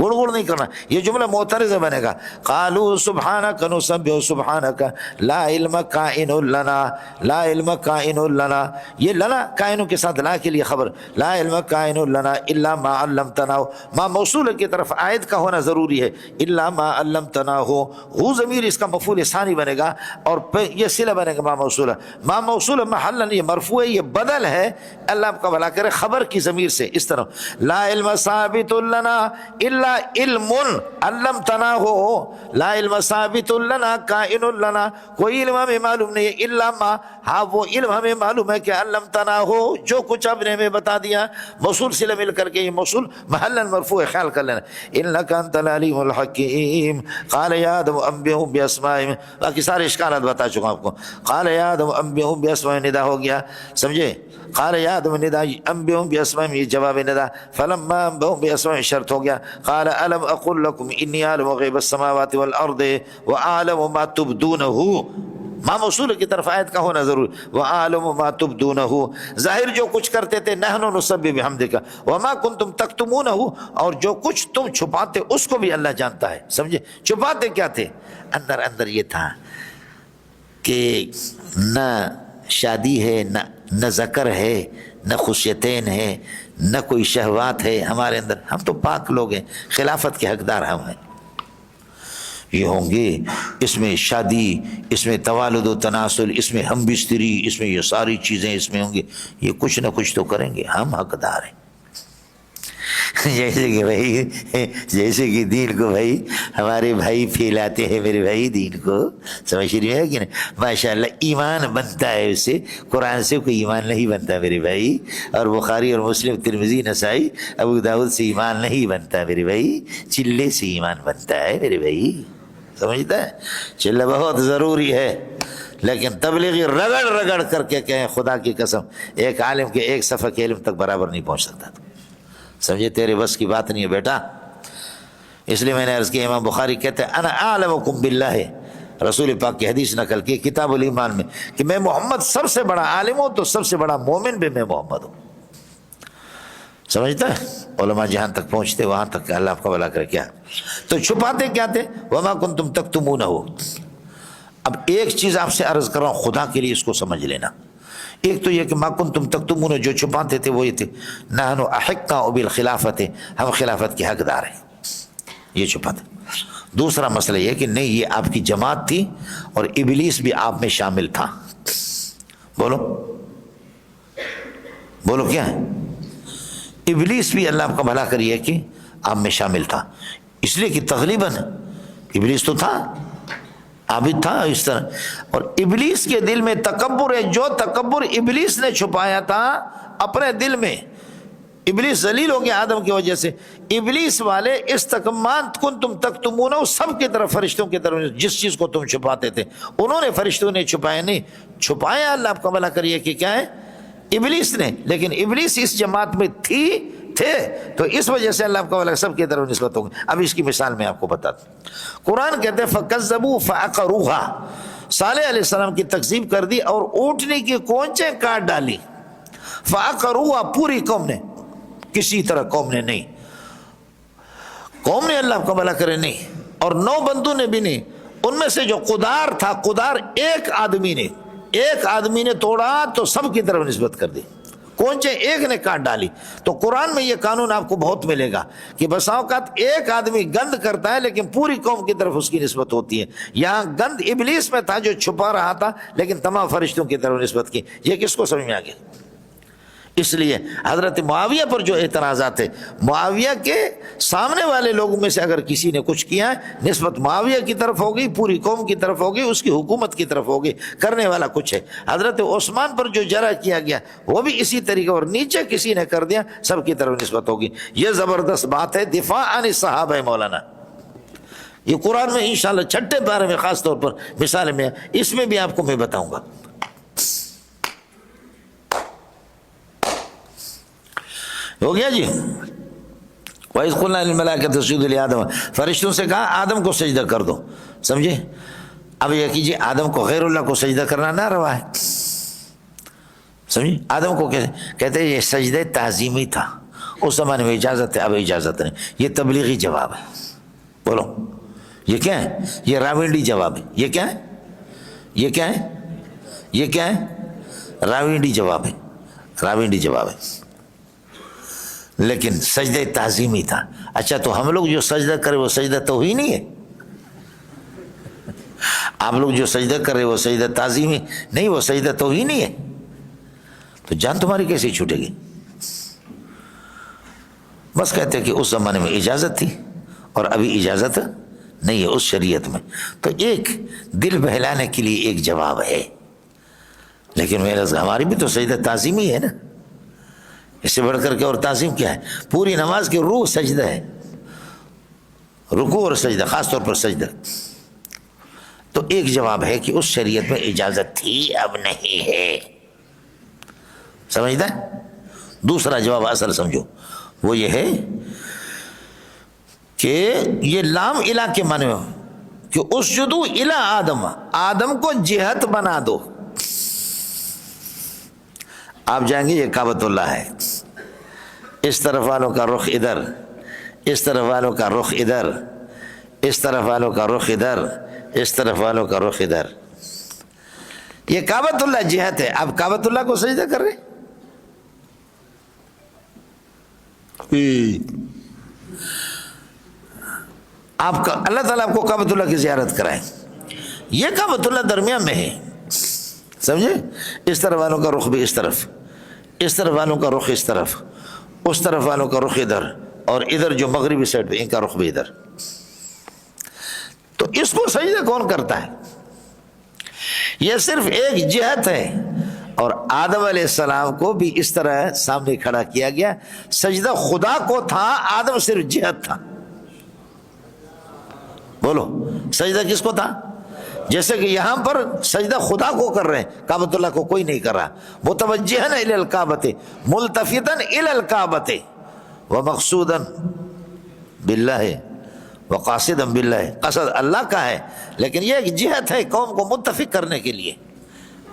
گڑ گڑ نہیں کرنا، یہ جملہ معترض بنے گا۔ قالوا سبحانک نسبح سبحانک لا علم کائن لنا، لا علم کائن لنا، یہ لنا کائنوں کے ساتھ لا کے لیے خبر، لا علم کائن لنا الا ما علمتنا، ما موصول کی طرف عائد کا ہونا ضروری ہے، الا ما علمتنا ہو ضمیر اس کا مفعول ثانی بنے گا، اور یہ صلہ بنے گا ما موصول، ما موصول محلا یہ مرفوع ہے، یہ بدل ہے، اللہ آپ کا بھلا کرے خبر کی ضمیر سے، اس طرح لا علم ثابت لنا الا علم علمتنا ہو، لا علم ثابت لنا کائن لنا، کوئی علم ہمیں معلوم نہیں ہے الا ما، ہاں وہ علم ہمیں معلوم ہے کہ علمتنا ہو، جو کچھ آپ نے ہمیں بتا دیا، موصول صلہ مل کر کے یہ موصول محلا مرفوع ہے، خیال کر لینا۔ انک انت العلیم الحکیم، قال یا آدم انبئہم باسمائہم، باقی سارے اشکالات بتا چکا آپ کو، قال یا آدم انبئہم باسمائہم ندا ہو گیا، سمجھے، قال یا آدم ندا انبئہم باسمائہم یہ جواب ندا، فلما انبئہم باسمائہم شرط ہو گیا، قال الم اقل لکم انی اعلم غیب السماوات والارض واعلم ما تبدونہ، ما موصول کی طرف آیت کا ہونا ضرور، وَأَعْلَمُ مَا تُبْدُونَهُ، ظاہر جو کچھ کرتے تھے، نحن نسبح بحمدک وما کنتم تکتمونہ، اور جو کچھ تم چھپاتے اس کو بھی اللہ جانتا ہے، سمجھے، چھپاتے کیا تھے، اندر اندر یہ تھا کہ نہ شادی ہے، نہ ذکر ہے، نہ خشیتین ہے، نہ کوئی شہوات ہے ہمارے اندر، ہم تو پاک لوگ ہیں، خلافت کے حقدار ہم ہیں، یہ ہوں گے، اس میں شادی، اس میں توالد و تناسل، اس میں ہم بستری، اس میں یہ ساری چیزیں اس میں ہوں گے، یہ کچھ نہ کچھ تو کریں گے، ہم حقدار ہیں۔ جیسے کہ بھائی، جیسے کہ دین کو بھائی ہمارے بھائی پھیلاتے ہیں، میرے بھائی دین کو، سمجھ رہی ہے کہ نہیں، ماشاءاللہ ایمان بنتا ہے اس سے، قرآن سے کوئی ایمان نہیں بنتا میرے بھائی، اور بخاری اور مسلم ترمذی نسائی ابو داؤد سے ایمان نہیں بنتا میرے بھائی، چلے سے ایمان بنتا ہے میرے بھائی، سمجھتا ہے، چلہ بہت ضروری ہے، لیکن تبلیغی رگڑ رگڑ کر کے کہیں خدا کی قسم ایک عالم کے ایک صفحہ کے علم تک برابر نہیں پہنچ سکتا، سمجھے، تیرے بس کی بات نہیں ہے بیٹا، اس لیے میں نے عرض کیا، امام بخاری کہتے ہیں انا اعلمکم باللہ، رسول پاک کی حدیث نقل کی کتاب الایمان میں، کہ میں محمد سب سے بڑا عالم ہوں تو سب سے بڑا مومن بھی میں محمد ہوں، سمجھتا ہے، علماء جہاں تک پہنچتے وہاں تک اللہ آپ کا بھلا کرے، کیا تو چھپاتے کیا تھے، وما کنتم تکتمونہ۔ اب ایک چیز آپ سے عرض کر رہا ہوں خدا کے لیے، اس کو سمجھ لینا، ایک تو یہ کہ ما کنتم تکتمون، جو چھپاتے تھے وہ یہ تھے، نحن احقاء بالخلافت، ہم خلافت کے حقدار ہیں، یہ چھپاتے۔ دوسرا مسئلہ یہ کہ نہیں، یہ آپ کی جماعت تھی اور ابلیس بھی آپ میں شامل تھا، بولو بولو کیا ہے، ابلیس بھی اللہ آپ کا بھلا کریے کہ آپ میں شامل تھا، اس لیے کہ تغلیباً ابلیس تو تھا، عابد تھا اس طرح، اور ابلیس کے دل میں تکبر ہے، جو تکبر ابلیس نے چھپایا تھا اپنے دل میں، ابلیس ذلیل ہو گیا آدم کی وجہ سے، ابلیس والے استکمانت کنتم تکتمون، سب کی طرف، فرشتوں کی طرف، جس چیز کو تم چھپاتے تھے انہوں نے، فرشتوں نے چھپایا نہیں، چھپایا اللہ آپ کا بھلا کریے کہ کیا ہے، ابلیس نے، لیکن ابلیس اس جماعت میں تھے تو اس وجہ سے اللہ آپ کا سب کی طرف نسبت ہوگی۔ اب اس کی مثال میں آپ کو بتاتا ہوں، قرآن کہتے ہیں فَكَذَّبُوا فَعَقَرُوهَا، صالح علیہ السلام کی تکذیب کر دی اور اونٹنی کی کونچیں کاٹ ڈالی، فَعَقَرُوهَا، پوری قوم نے، کسی طرح قوم نے نہیں، قوم نے اللہ آپ کا بھلا کرے نہیں، اور 9 بندوں نے بھی نہیں، ان میں سے جو قدار تھا، قدار ایک آدمی نے توڑا تو سب کی طرف نسبت کر دی، کونچے ایک نے کاٹ ڈالی۔ تو قرآن میں یہ قانون آپ کو بہت ملے گا کہ بسا اوقات ایک آدمی گند کرتا ہے لیکن پوری قوم کی طرف اس کی نسبت ہوتی ہے، یہاں گند ابلیس میں تھا جو چھپا رہا تھا لیکن تمام فرشتوں کی طرف نسبت کی، یہ کس کو سمجھ میں آ گیا، اس لیے حضرت معاویہ پر جو اعتراضات ہے، معاویہ کے سامنے والے لوگوں میں سے اگر کسی نے کچھ کیا ہے، نسبت معاویہ کی طرف ہوگی، پوری قوم کی طرف ہوگی، اس کی حکومت کی طرف ہوگی، کرنے والا کچھ ہے۔ حضرت عثمان پر جو جرح کیا گیا وہ بھی اسی طریقے، اور نیچے کسی نے کر دیا، سب کی طرف نسبت ہوگی۔ یہ زبردست بات ہے، دفاع عن الصحابہ مولانا۔ یہ قرآن میں انشاءاللہ 6 پارے میں خاص طور پر مثال میں، اس میں بھی آپ کو میں بتاؤں گا۔ ہو گیا جی۔ وَإِذْ قُلْنَا لِلْمَلَائِكَةِ اسْجُدُوا لِآدَمَ، فرشتوں سے کہا آدم کو سجدہ کر دو، سمجھے؟ اب یہ کیجیے، آدم کو غیر اللہ کو سجدہ کرنا نہ روا ہے، سمجھے؟ آدم کو کہتے ہیں یہ سجدہ تعظیمی تھا، اس زمانے میں اجازت ہے، اب اجازت نہیں۔ یہ تبلیغی جواب ہے، بولو یہ کیا ہے؟ یہ راونڈی جواب ہے۔ یہ کیا ہے؟ یہ کیا ہے؟ یہ کیا ہے؟ راونڈی جواب ہے، راونڈی جواب ہے، لیکن سجدہ تعظیمی تھا۔ اچھا تو ہم لوگ جو سجدہ کرے وہ سجدہ توہین نہیں ہے؟ آپ لوگ جو سجدہ کر رہے وہ سجدہ تعظیمی نہیں، وہ سجدہ توہین نہیں ہے؟ تو جان تمہاری کیسے چھوٹے گی؟ بس کہتے ہیں کہ اس زمانے میں اجازت تھی اور ابھی اجازت نہیں ہے اس شریعت میں۔ تو ایک دل بہلانے کے لیے ایک جواب ہے، لیکن ہماری بھی تو سجدہ تعظیمی ہے نا، اس سے بڑھ کر کے اور تعظیم کیا ہے؟ پوری نماز کی روح سجدہ ہے، رکوع اور سجدہ، خاص طور پر سجدہ۔ تو ایک جواب ہے کہ اس شریعت میں اجازت تھی، اب نہیں ہے، سمجھتا ہے؟ دوسرا جواب اصل سمجھو، وہ یہ ہے کہ یہ لام الہ کے معنی میں کہ اسجدوا الی آدم، آدم کو جہت بنا دو۔ آپ جائیں گے یہ کعبۃ اللہ ہے، اس طرف والوں کا رخ ادھر، اس طرف والوں کا رخ ادھر، اس طرف والوں کا رخ ادھر، اس طرف والوں کا رخ ادھر، یہ کعبۃ اللہ جہت ہے۔ آپ کعبۃ اللہ کو سجدہ کر رہے، آپ کا اللہ تعالیٰ آپ کو کعبۃ اللہ کی زیارت کرائے، یہ کعبۃ اللہ درمیان میں ہے، سمجھے؟ اس طرف والوں کا رخ بھی اس طرف، اس طرف والوں کا رخ اس طرف، اس طرف والوں کا رخ ادھر، اور ادھر جو مغربی سائڈ پہ ان کا رخ بھی ادھر۔ تو اس کو سجدہ کون کرتا ہے؟ یہ صرف ایک جہت ہے، اور آدم علیہ السلام کو بھی اس طرح سامنے کھڑا کیا گیا۔ سجدہ خدا کو تھا، آدم صرف جہت تھا۔ بولو سجدہ کس کو تھا؟ جیسے کہ یہاں پر سجدہ خدا کو کر رہے ہیں، کعبۃ اللہ کو کوئی نہیں کر رہا۔ متوجہن الی الکعبۃ، ملتفتن الی الکعبۃ، ومقصودا باللہ، وقاصدا باللہ، قصد اللہ کا ہے، لیکن یہ ایک جہت ہے قوم کو متفق کرنے کے لیے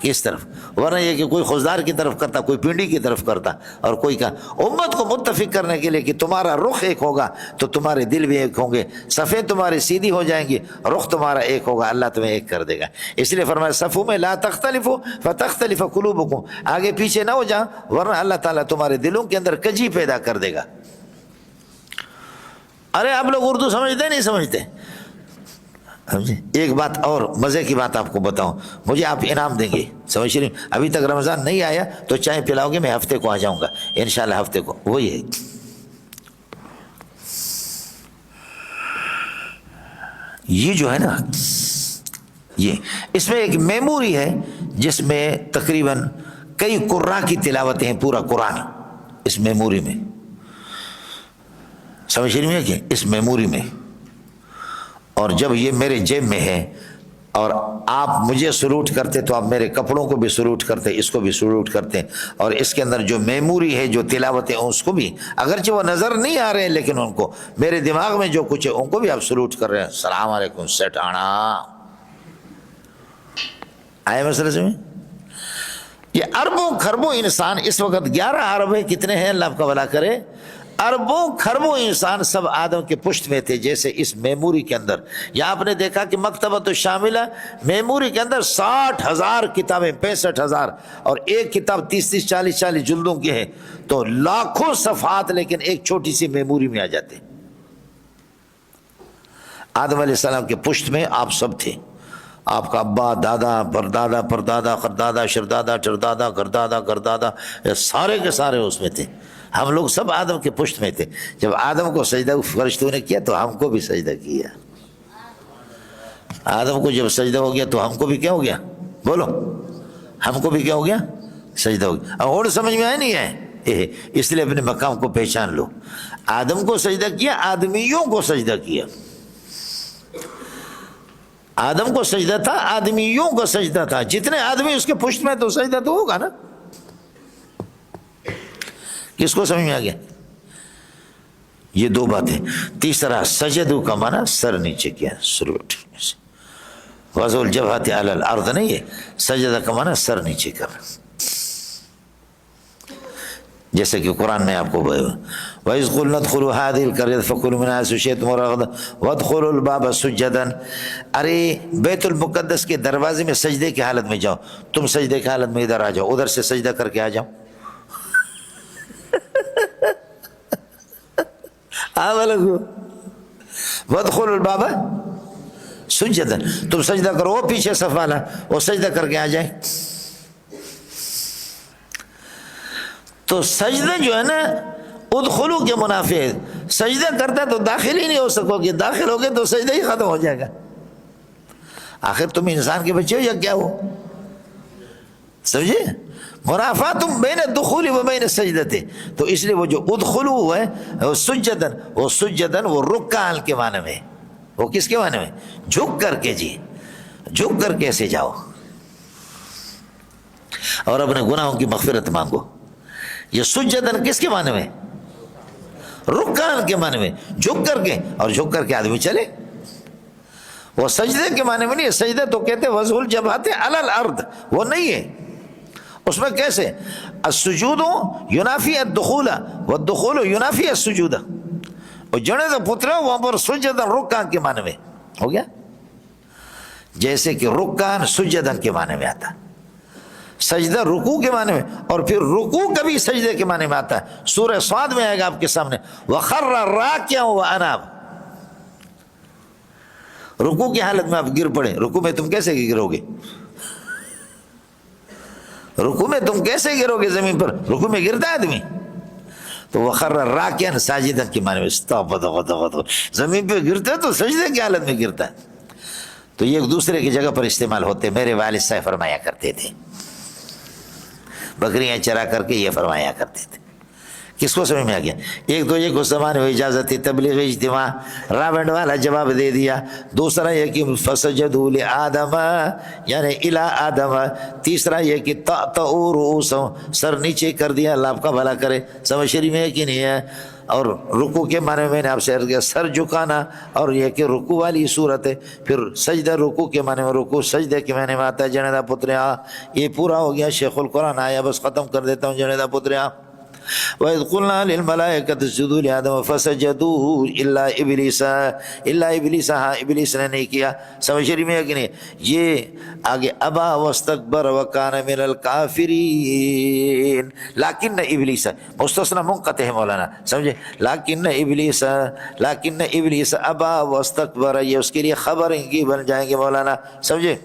کس طرف، ورنہ یہ کہ کوئی خضدار کی طرف کرتا، کوئی پنڈی کی طرف کرتا، اور کوئی کا امت کو متفق کرنے کے لیے کہ تمہارا رخ ایک ہوگا تو تمہارے دل بھی ایک ہوں گے، صفیں تمہاری سیدھی ہو جائیں گی، رخ تمہارا ایک ہوگا، اللہ تمہیں ایک کر دے گا۔ اس لیے فرمایا صفوں میں لا تختلفوا فتختلف قلوبکم، آگے پیچھے نہ ہو جا ورنہ اللہ تعالیٰ تمہارے دلوں کے اندر کجی پیدا کر دے گا۔ ارے آپ لوگ اردو سمجھتے نہیں سمجھتے؟ ایک بات اور مزے کی بات آپ کو بتاؤں، مجھے آپ انعام دیں گے، سمجھ رہے؟ ابھی تک رمضان نہیں آیا تو چائے پلاؤ گے، میں ہفتے کو آ جاؤں گا انشاءاللہ، ہفتے کو۔ وہی ہے یہ جو ہے نا، یہ اس میں ایک میموری ہے جس میں تقریباً کئی قراء کی تلاوتیں ہیں، پورا قرآن اس میموری میں، سمجھ رہے ہیں کہ اس میموری میں۔ اور جب یہ میرے جیب میں ہے اور آپ مجھے سلوٹ کرتے تو آپ میرے کپڑوں کو بھی سلوٹ کرتے، اس کو بھی سلوٹ کرتے، اور اس کے اندر جو میموری ہے، جو تلاوتیں اس کو بھی، اگرچہ وہ نظر نہیں آ رہے ہیں لیکن ان کو میرے دماغ میں جو کچھ ہے ان کو بھی آپ سلوٹ کر رہے ہیں۔ السلام علیکم سیٹ آنا آئے مسئلے سے میں۔ یہ اربوں خربوں انسان، اس وقت 11 ارب ہے، کتنے ہیں اللہ آپ کا بھلا کرے، اربوں خربوں انسان سب آدم کے پشت میں تھے، جیسے اس میموری کے اندر۔ یا آپ نے دیکھا کہ مکتبۃ الشاملہ میموری کے اندر 60,000 کتابیں، 65,000، اور ایک کتاب 30 40 جلدوں کی ہے، تو لاکھوں صفحات لیکن ایک چھوٹی سی میموری میں آ جاتے۔ آدم علیہ السلام کے پشت میں آپ سب تھے، آپ کا ابا، دادا، پردادا، پردادا، قردادا، شردادا، چردادا، گردادا، گردادا، یہ سارے کے سارے اس میں تھے. ہم لوگ سب آدم کے پشت میں تھے. جب آدم کو سجدہ فرشتوں نے کیا تو ہم کو بھی سجدہ کیا. آدم کو جب سجدہ ہو گیا تو ہم کو بھی کیا ہو گیا؟ بولو، ہم کو بھی کیا ہو گیا؟ سجدہ ہو گیا. اور سمجھ میں آئے نہیں ہے؟ اس لیے اپنے مقام کو پہچان لو. آدم کو سجدہ کیا، آدمیوں کو سجدہ کیا. آدم کو سجدہ تھا، آدمیوں کو سجدہ تھا. جتنے آدمی اس کے پشت میں تو سجدہ تو ہوگا نا. کس کو سمجھ میں آ گیا؟ یہ دو باتیں. تیسرا سجدو کا معنی سر نیچے کیا، سر اٹھنے سے. وضع الجبہۃ علی الارض نہیں ہے، سجدہ کا معنی سر نیچے کرنا. جیسے کہ قرآن میں آپ کو وَإِذْ قُلْنَا ادْخُلُوا هَٰذِهِ الْقَرْيَةَ فَكُلُوا مِنْهَا حَيْثُ شِئْتُمْ رَغَدًا وَادْخُلُوا الْبَابَ سُجَّدًا. ارے بیت المقدس کے دروازے میں سجدے کی حالت میں جاؤ. تم سجدے کی حالت میں ادھر آ جاؤ، ادھر سے سجدہ کر کے آ جاؤ. وَادْخُلُوا الْبَابَ سُجَّدًا. تم سجدہ کرو، وہ پیچھے صف والا وہ سجدہ کر کے آ جائے. تو سجدہ جو ہے نا ادخلو کے منافع ہے. سجدہ کرتا تو داخل ہی نہیں ہو سکو گے، داخل ہو گے تو سجدہ ہی ختم ہو جائے گا. آخر تم انسان کے بچے ہو یا کیا ہو؟ سمجھے؟ منافع تم بین الدخول و بین السجدہ. تو اس لیے وہ جو ادخلو ہے وہ سجدن وہ رکعان کے معنی میں. وہ کس کے معنی میں؟ جھک کر کے. جی جھک کر کے ایسے جاؤ اور اپنے گناہوں کی مغفرت مانگو. یہ سجدن کس کے معنی میں؟ رکعان کے معنی میں. جھک کر کے، اور جھک کر کے آدمی چلے. وہ سجدے کے معنی میں نہیں. سجدہ تو کہتے وضع الجبہۃ علی الارض، وہ نہیں ہے. اس میں کیسے؟ السجود ینافی الدخول والدخول ینافی السجود. اور جڑے تو پترا وہاں پر سجدن رکعان کے معنی میں ہو گیا. جیسے کہ رکعان سجدن کے معنی میں آتا، سجدہ رکوع کے معنی میں، اور پھر رکوع کبھی سجدے کے معنی میں آتا ہے. سورہ صاد میں آئے گا آپ کے سامنے وَخَرَّ رَاكِعًا وَأَنَابَ. رکوع کی حالت میں آپ گر پڑے. رکوع میں تم کیسے گرو گے؟ رکوع میں تم کیسے گرو گے زمین پر؟ رکوع میں گرتا ہے آدمی. تو وَخَرَّ رَاكِعًا ساجدًا کے معنی میں زمین پہ گرتا ہے تو سجدے کی حالت میں گرتا ہے. تو یہ ایک دوسرے کی جگہ پر استعمال ہوتے. میرے والد صاحب فرمایا کرتے تھے، بکریاں چرا کر کے یہ فرمایا کرتے تھے. کس کو سمجھ میں آ گیا؟ ایک تو یہ کو زمانے میں اجازت تھی، تبلیغ اجتماع راونڈ والا جواب دے دیا. دوسرا یہ کہ فسجدوا لآدم یعنی الی آدم. تیسرا یہ کہ تأتؤوا رؤوسهم سر نیچے کر دیا. اللہ آپ کا بھلا کرے. سمجھ شریف میں ہے کہ نہیں ہے؟ اور رکوع کے معنی میں نے آپ سے عرض کیا سر جھکانا، اور یہ کہ رکوع والی صورت ہے. پھر سجدہ رکوع کے معنی میں، رکوع سجدے کے معنی میں آتا ہے. جنیدہ پتریا یہ پورا ہو گیا. شیخ القرآن آیا، بس ختم کر دیتا ہوں. جنیدہ پتریا وَإِذْ قُلْنَا لِلْمَلَائِكَةِ اسْجُدُوا لِآدَمَ فَسَجَدُوا إِلَّا إِبْلِيسَ ہاں ابلیس نے نہیں کیا. سمجھ رہی میں ہے کہ نہیں؟ یہ آگے ابا واستکبر وکان من الکافرین. لیکن ابلیس مستثنی منقطع ہے مولانا، سمجھے؟ لیکن ابلیس ابا واستکبر، یہ اس کے لیے خبر کی بن جائیں گے مولانا، سمجھے؟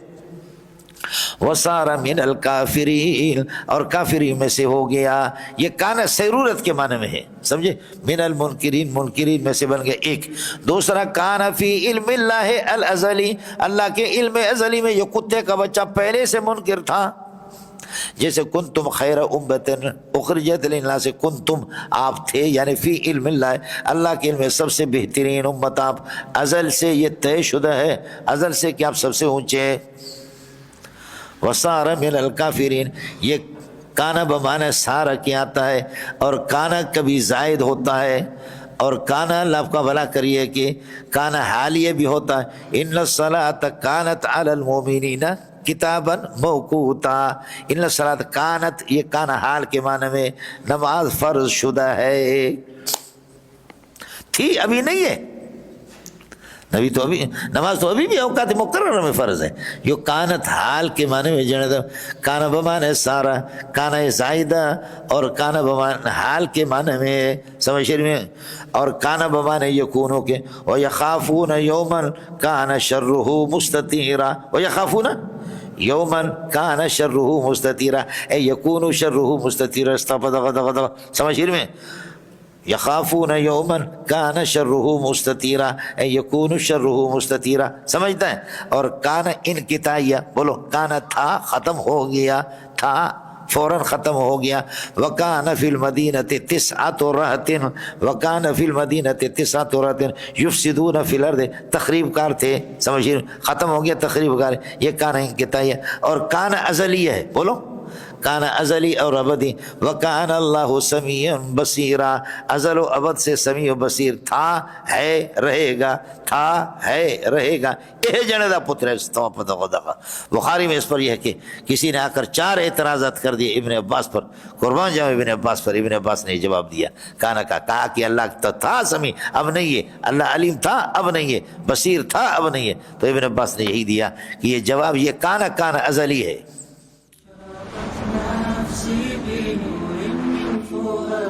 وَصَارَ مِنَ الْكَافِرِينَ اور کافرین میں سے ہو گیا. یہ کانا سیرورت کے معنی میں ہے، سمجھے؟ من المنکرین منکرین میں سے بن گیا ایک. دوسرا کانا فی علم اللہ الازلی، اللہ کے علم ازلی میں یہ کتے کا بچہ پہلے سے منکر تھا. جیسے کنتم خیر امت اخرجت للناس، کنتم آپ تھے، یعنی فی علم اللہ اللہ کے علم میں سب سے بہترین امت آپ. ازل سے یہ طے شدہ ہے، ازل سے کہ آپ سب سے اونچے ہیں. وَصَارَ مِنَ الْكَافِرِينَ یہ کانا بمعنی سارا کیا آتا ہے، اور کانا کبھی زائد ہوتا ہے، اور کانا اللہ آپ کا بھلا کریے کہ کانا حالیہ بھی ہوتا ہے. اِنَّ الصَّلَاةَ كَانَتْ عَلَى الْمُؤْمِنِينَ کتابًا موقوتا. اِنَّ الصَّلَاةَ کانت یہ کانا حال کے معنی میں نماز فرض شدہ ہے. تھی ابھی نہیں ہے، نبی تو ابھی نماز تو ابھی بھی اوقات مقررہ میں فرض ہے. جو کانت حال کے معنی میں جانا تھا, کانا بمانے سارا, کانا زائدہ, اور کانا بمانے حال کے معنی میں سمجھ میں, اور کانا بمانے یکونوں کے. وَيَخَافُونَ يَوْمًا كَانَ شَرُّهُ مُسْتَطِيرًا, وَيَخَافُونَ یومن کان شرہ مستطیرا, اے یکون شرہ مستطیرا, سمجھ میں, یخافون یومن کان شرہ مستطیرا, اے یکون شرہ مستطیرا, سمجھتا ہے. اور کان انقطاعیہ, بولو کان تھا ختم ہو گیا, تھا فوراً ختم ہو گیا. وکان فی المدینۃ تسعۃ رہط, وکان فی المدینۃ تسعۃ رہط یفسدون فی الارض, تخریب کار تھے, سمجھیے, ختم ہو گیا تخریب کار. یہ کان انقطاعی ہے. اور کان ازلی ہے, بولو کان ازلی اور ابدی. وکان اللہ سمیع بصیرا, ازل و ابد سے سمیع و بصیر, تھا ہے رہے گا, تھا ہے رہے گا. یہ جندا پتر بخاری میں اس پر یہ ہے کہ کسی نے آ کر 4 اعتراضات کر دیے ابن عباس پر, قربان جاؤ ابن عباس پر. ابن عباس نے جواب دیا کانا کا, کہا کہ اللہ تو تھا سمیع, اب نہیں ہے, اللہ علیم تھا اب نہیں ہے, بصیر تھا اب نہیں ہے. تو ابن عباس نے یہی دیا کہ یہ جواب, یہ کانا کانا ازلی ہے.
نفسي بنور من فؤادي